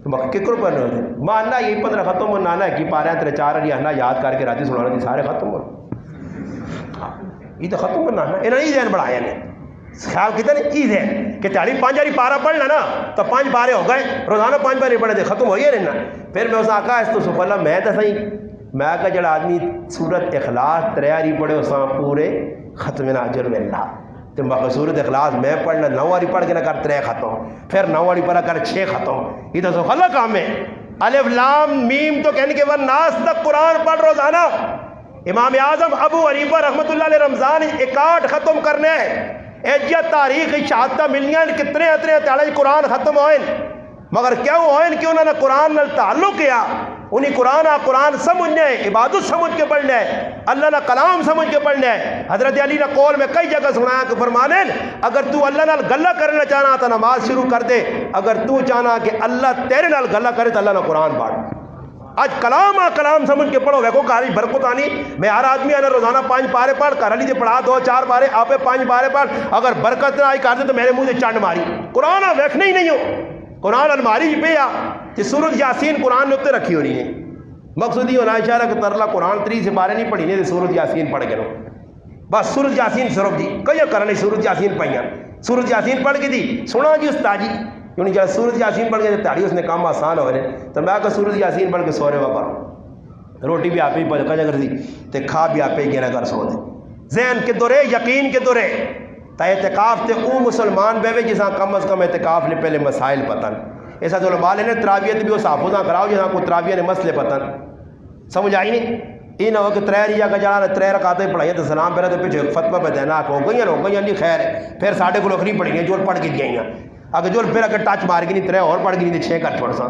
تو ککرو پڑھنے ہو ماننا یہ 15 ختم ہو نانا کی پا رہے ہیں 3-4 ہنا یاد کر کے راتی سنانا تھی سارے ختم ہو یہ تو ختم کرنا ہے انہوں نے ذہن بڑھایا نے خیال کتنا نہیں عید ہے کہ 5 پارا پڑھ لینا تو 5 پارے ہو گئے روزانہ 5 پارے پڑھے تھے ختم ہوئی ہے رہنا پھر میں اس آقا اس تو سب اللہ میں تو صحیح میں آقا جڑا آدمی سورت اخلاص 3 پڑھے اس پورے ختم ناجر میں اللہ تو باقی سورت اخلاص میں پڑھنا 9 واری پڑھ کے نہ کر 3 ختم پھر 9 واری پڑھا کر 6 ختم یہ تو سب اللہ کام ہے الف لام میم تو کہنے کے بعد ناس تک قرآن پڑھ روزانہ امام اعظم ابو حنیفہ رحمت اللہ علیہ رمضان 61 ختم کرنے ایجا تاریخ شہادت ملیاں کتنے اتنے تیالے قرآن ختم ہوئے مگر کیوں ہوئے کہ انہوں نے قرآن نال تعلق کیا انہیں قرآن سمجھنا ہے عبادت سمجھ کے پڑھنا ہے اللہ نہ کلام سمجھ کے پڑھنا ہے حضرت علی نے قول میں کئی جگہ سنایا کہ فرمانے اگر تو اللہ نال گلہ کرنا چاہنا تو نماز شروع کر دے اگر تو چاہنا کہ اللہ تیرے نال گلہ کرے تو اللہ نہ قرآن پڑھ آج کلام سمجھ کے پڑھو ویکو کاری برکت آنی میں ہر آدمی آنا روزانہ 5 پارے پڑھ کر علی دے پڑھا 2-4 پارے آپ 5 پارے پڑھ اگر برکت نہ آئی کر دے تو میرے منہ سے چنڈ ماری قرآن ویکھنا ہی نہیں ہو قرآن الماری ہی پہ آ کہ سورۃ یاسین قرآن نے اتنے رکھی ہونی ہے مقصود یہ ہونا اشارہ کہ ترلا قرآن 3 سے پارے نہیں پڑھی نہیں سورۃ یاسین پڑھ کے لو بس سورۃ یاسین صرف جی کئی کرنے سورۃ یاسین پائیاں سورۃ یاسین پڑھ کے دی سنا جی استاد جی کیوں نہیں جب سورۃ یاسین پڑھ کے تاڑی اس نے کام آسان ہو رہے تو میں کہ سورۃ یاسین پڑھ کے سو رہے واپر روٹی بھی آپ ہی پکا جا کر دی تے کھا بھی آپ ہی گینا کر سو دے ذہن کے دورے یقین کے دورے تا اعتکاف تے او مسلمان بے جساں کم از کم اعتکاف نے پہلے مسائل پتن ایسا جو علماء نے تراویت بھی اس حافظاں کراؤ جہاں کو تراویہ نے مسئلے پتن سمجھ آئی نہیں یہ نہ ہو کہ 3 ریا کا جانا 3 رکعتیں پڑھائیں تو سلام پہلے تو پیچھے فتویٰ پہ دینا ہو گئی نہیں خیر ہے پھر ساڑھے کو لکھنی پڑھی ہیں جو پڑھ کے دیا اگر جو پھر اگر ٹچ مار گئی نہیں 3 اور پڑھ گئی نہیں 6 کر چھوڑ سا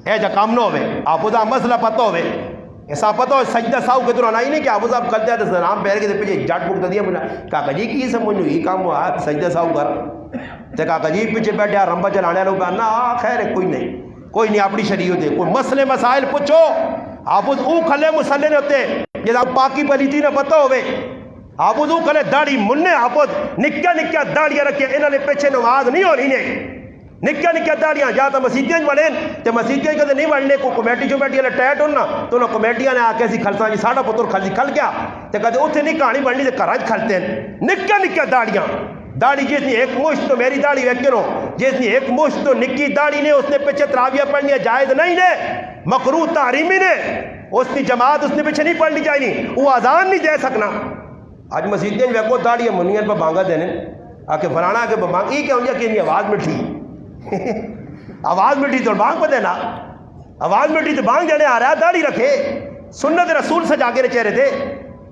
اے جا کام نہ ہوئے حافظہ مسئلہ پتہ ہوئے ایسا پتہ ہو سجدہ ساؤ کے دوران آئی نہیں کہ حافظ آپ کل جائے تو سلام پہر کے پیچھے جٹ بک دیا بنا کہا جی کی سمجھو یہ کام ہوا سجدہ ساؤ کر تو کہا جی پیچھے بیٹھے رمبا چلانے لوگ نہ خیر ہے کوئی نہیں اپنی شریعت ہے کوئی مسئلے مسائل پوچھو حافظ او کھلے مسئلے نے ہوتے جیسا پاکی پلیتی نہ پتہ ہوئے حافظ او کھلے داڑھی مننے حافظ نکیا داڑیاں رکھے انہوں نے پیچھے نماز نہیں ہونی نے نکیا داڑیاں یا تو مسیدیاں بڑھیں تو مسیدیاں کدے نہیں بڑھنے کو کمیٹی جو بیٹھی ٹیٹ ہونا تو انہوں کمیٹیاں نے آ کے اسی کھلتا جی ساڑھا پتر کھل گیا تو کدے اتنے نہیں کہانی بڑھنی تو گھر کھلتے ہیں نکیا داڑیاں داڑھی جس نے ایک مشت تو میری داڑھی ویکے نو جس نے ایک مشت تو نکی داڑھی نے اس نے پیچھے تراویہ پڑھنی جائز نہیں نے مکروہ تحریمی نے اس کی جماعت اس نے پیچھے نہیں پڑھنی چاہیے وہ اذان نہیں دے سکنا آج مسیدیں ویکو داڑھی منیاں پہ بانگا دینے آ کے فلانا کے بانگ یہ کیا ہوں کہ انہیں آواز مٹھی آواز مٹھی تو بانگ پہ دینا آواز مٹھی تو بانگ دینے آ رہا ہے داڑھی رکھے سنت رسول سے جا کے چہرے تھے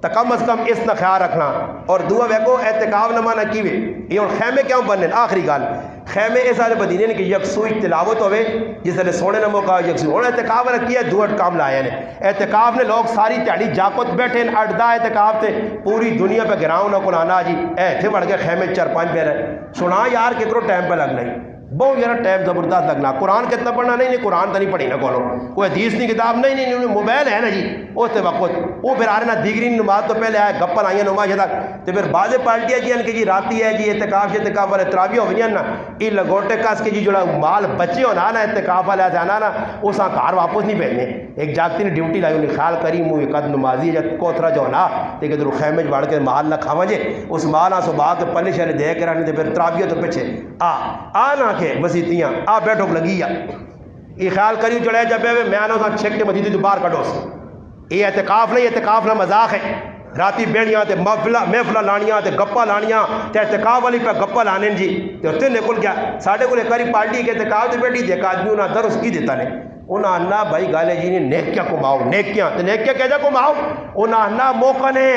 تو کم از کم اس نہ خیال رکھنا اور دعا ویکو اعتکاف نہ مانا کیوے یہ اور خیمے کیوں بننے آخری گال خیمے اس والے بدینے کہ یکسوئی تلاوت ہوئے جس نے سونے نہ موقع یکسوئی ہونا اعتکاف نے کیا دو کام لائے نے اعتکاف نے لوگ ساری تیاڑی جاکت بیٹھے اڈدا اعتکاف تے پوری دنیا پہ گراؤں نہ کلانا جی اے تھے بڑھ کے خیمے 4-5 پہ رہے سنا یار کترو ٹائم پہ لگنا ہی بہت یار ٹائم زبردست لگنا قرآن کتنا پڑھنا نہیں قرآن تو نہیں پڑھی نہ کولو کوئی حدیث نہیں کتاب نہیں موبائل ہے نا جی اس وقت وہ پھر آ رہے نا دیگری نماز تو پہلے آئے گپن آئی نماز تک تو پھر بعض پارٹیاں کی کہ جی راتی ہے جی اعتکاف والے تراویہ ہو گئی نا یہ لگوٹے کس کے جی جڑا مال بچے ہونا نا اعتکاف والے آنا نا اس گھر واپس نہیں بھیجنے ایک جاگتی نے ڈیوٹی لائی انہیں خیال کری منہ قد نمازی جب کوترا جو ہونا تو کہ خیمے بڑھ کے مال نہ کھاوا جے اس مال آ صبح کے پلے شہر دے کے رکھنے پھر تراویہ تو پیچھے آ نہ کے مسیتیاں آ بیٹھو لگی یہ خیال کریو چڑھے جب میں آنا تھا چھک کے مسیتی تو باہر کٹو یہ اعتکاف نہیں اعتکاف نہ مذاق ہے راتی بیڑیاں تے محفلہ لانیاں تے گپا لانیاں تے اعتکاف والی پہ گپا لانے جی تے اتنے نکل گیا ساڑھے کو کری پارٹی کے اعتکاف تے بیٹھی دیکھا آدمی انہاں در اس کی دیتا نے انہاں انا بھائی گالے جی نے نیکیاں کماؤ نیکیاں تے نیکیاں کہہ کماؤ انہاں انا موقع نے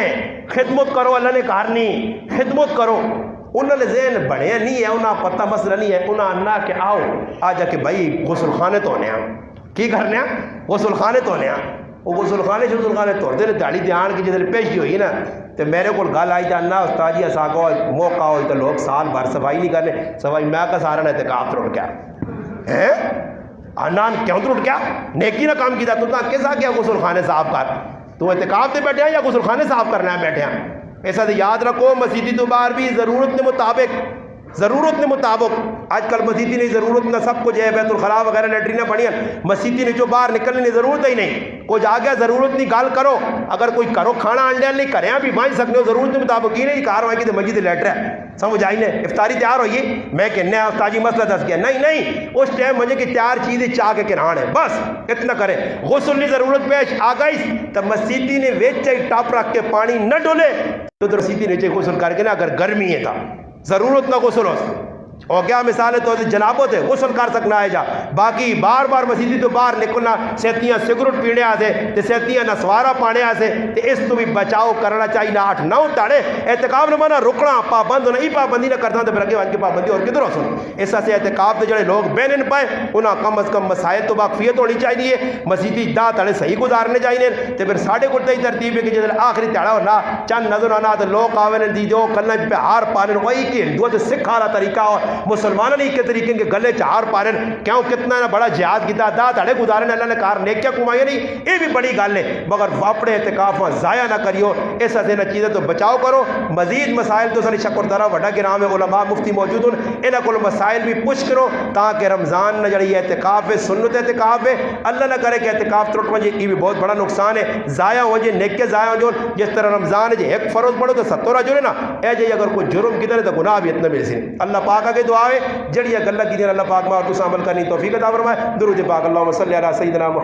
خدمت کرو اللہ نے کارنی خدمت کرو انہوں نے ذہن بڑھے نہیں ہے انہاں پتہ مسئلہ نہیں ہے انہاں انا کہ آؤ آ جا کہ بھائی غسل خانے تو ہونے کی کرنے غسل خانے تو ہونے وہ غسل خانے توڑتے ہیں دہڑی دھیان کی جدھر پیشی ہوئی نا تو میرے کو گل آئی جانا استاد جی ایسا کو موقع ہوئی تو لوگ سال بھر صفائی نہیں کرنے صفائی میں کا سارا نہ اعتکاف ٹوٹ گیا ہے انان کیوں ٹوٹ گیا نیکی نہ کام کیا تو کس آ گیا غسل خانے صاف کر تو اعتکاف سے بیٹھے ہیں یا غسل خانے صاف کرنا ہے بیٹھے ہیں ایسا تو یاد رکھو مسیدی تو باہر بھی ضرورت کے مطابق آج کل مسیدی نہیں ضرورت نہ سب کچھ ہے بیت الخلاء وغیرہ لیٹرینیں بڑھیا مسیدی نے جو باہر نکلنے کی ضرورت ہی نہیں کچھ آ گیا ضرورت نہیں گال کرو اگر کوئی کرو کھانا انڈیا نہیں کریں بھی مانج سکتے ہو ضرورت کے مطابق ہی نہیں کار ہوئے گی تو مسجد لیٹر ہے سمجھ آئی نے افطاری تیار ہوئی میں کہنا ہے استاجی مسئلہ دس گیا نہیں اس ٹائم مجھے کہ تیار چیزیں چاہ کے کران ہے بس اتنا کرے غسل کی ضرورت پیش آ گئی تو مسیدی نے ویچ ٹاپ رکھ کے پانی نہ ڈولے تو مسیدی نیچے غسل کر کے نا اگر گرمی ہے تھا ضرورت نہ غسل ہو اور کیا مثال ہے تو جنابت ہے غسل کر سکنا ہے جا باقی بار بار مسیدی تو باہر نکلنا سیتیاں سگرٹ پینے آسے تے سیتیاں نسوارا پانے آسے تے اس تو بھی بچاؤ کرنا چاہیے نہ 8-9 تاڑے اعتکاف نہ مانا رکنا پابند ہونا ہی پابندی نہ کرتا تو پھر اگے وان کی پابندی اور کدھر ہو سن اس سے اعتکاف تے جڑے لوگ بہن پائے انہاں کم از کم مسائل تو واقفیت ہونی چاہیے مسیدی دا تاڑے صحیح گزارنے چاہیے تے پھر ساڈے کول تے ترتیب ہے کہ جدل آخری تاڑا ہونا چند نظر آنا تے لوگ آوے نے دی دو کلنا پہ ہار پانے وہی کہ ہندو تے سکھ والا طریقہ اور مسلمانوں نے کے طریقے کے گلے چار پارن کیوں کتنا بڑا جہاد کیتا دا تاڑے گزارن اللہ نے کار نیکیاں کمائی نہیں یہ بھی بڑی گل ہے مگر اپنے اعتکاف ضائع نہ کریو اس حسین چیزیں تو بچاؤ کرو مزید مسائل تو ساری شکر درا وڈا گرام علماء مفتی موجود ہیں انہاں کول مسائل بھی پوچھ کرو تاکہ رمضان نہ جڑی اعتکاف ہے سنت اعتکاف ہے اللہ نہ کرے کہ اعتکاف ترٹ وجے یہ بھی بہت بڑا نقصان ہے ضائع ہو جائے نیکیاں ضائع ہو جائے جس طرح رمضان جے ایک فرض پڑھو تو 70 اجر ہے نا اے جے اگر کوئی جرم کدھر تو گناہ بھی اتنا مل سی اللہ پاک کے دعا ہے جڑی اللہ کی دین اللہ پاک ما اور تو عمل کرنی توفیق عطا فرمائے درود پاک اللہم صلی علی سیدنا محمد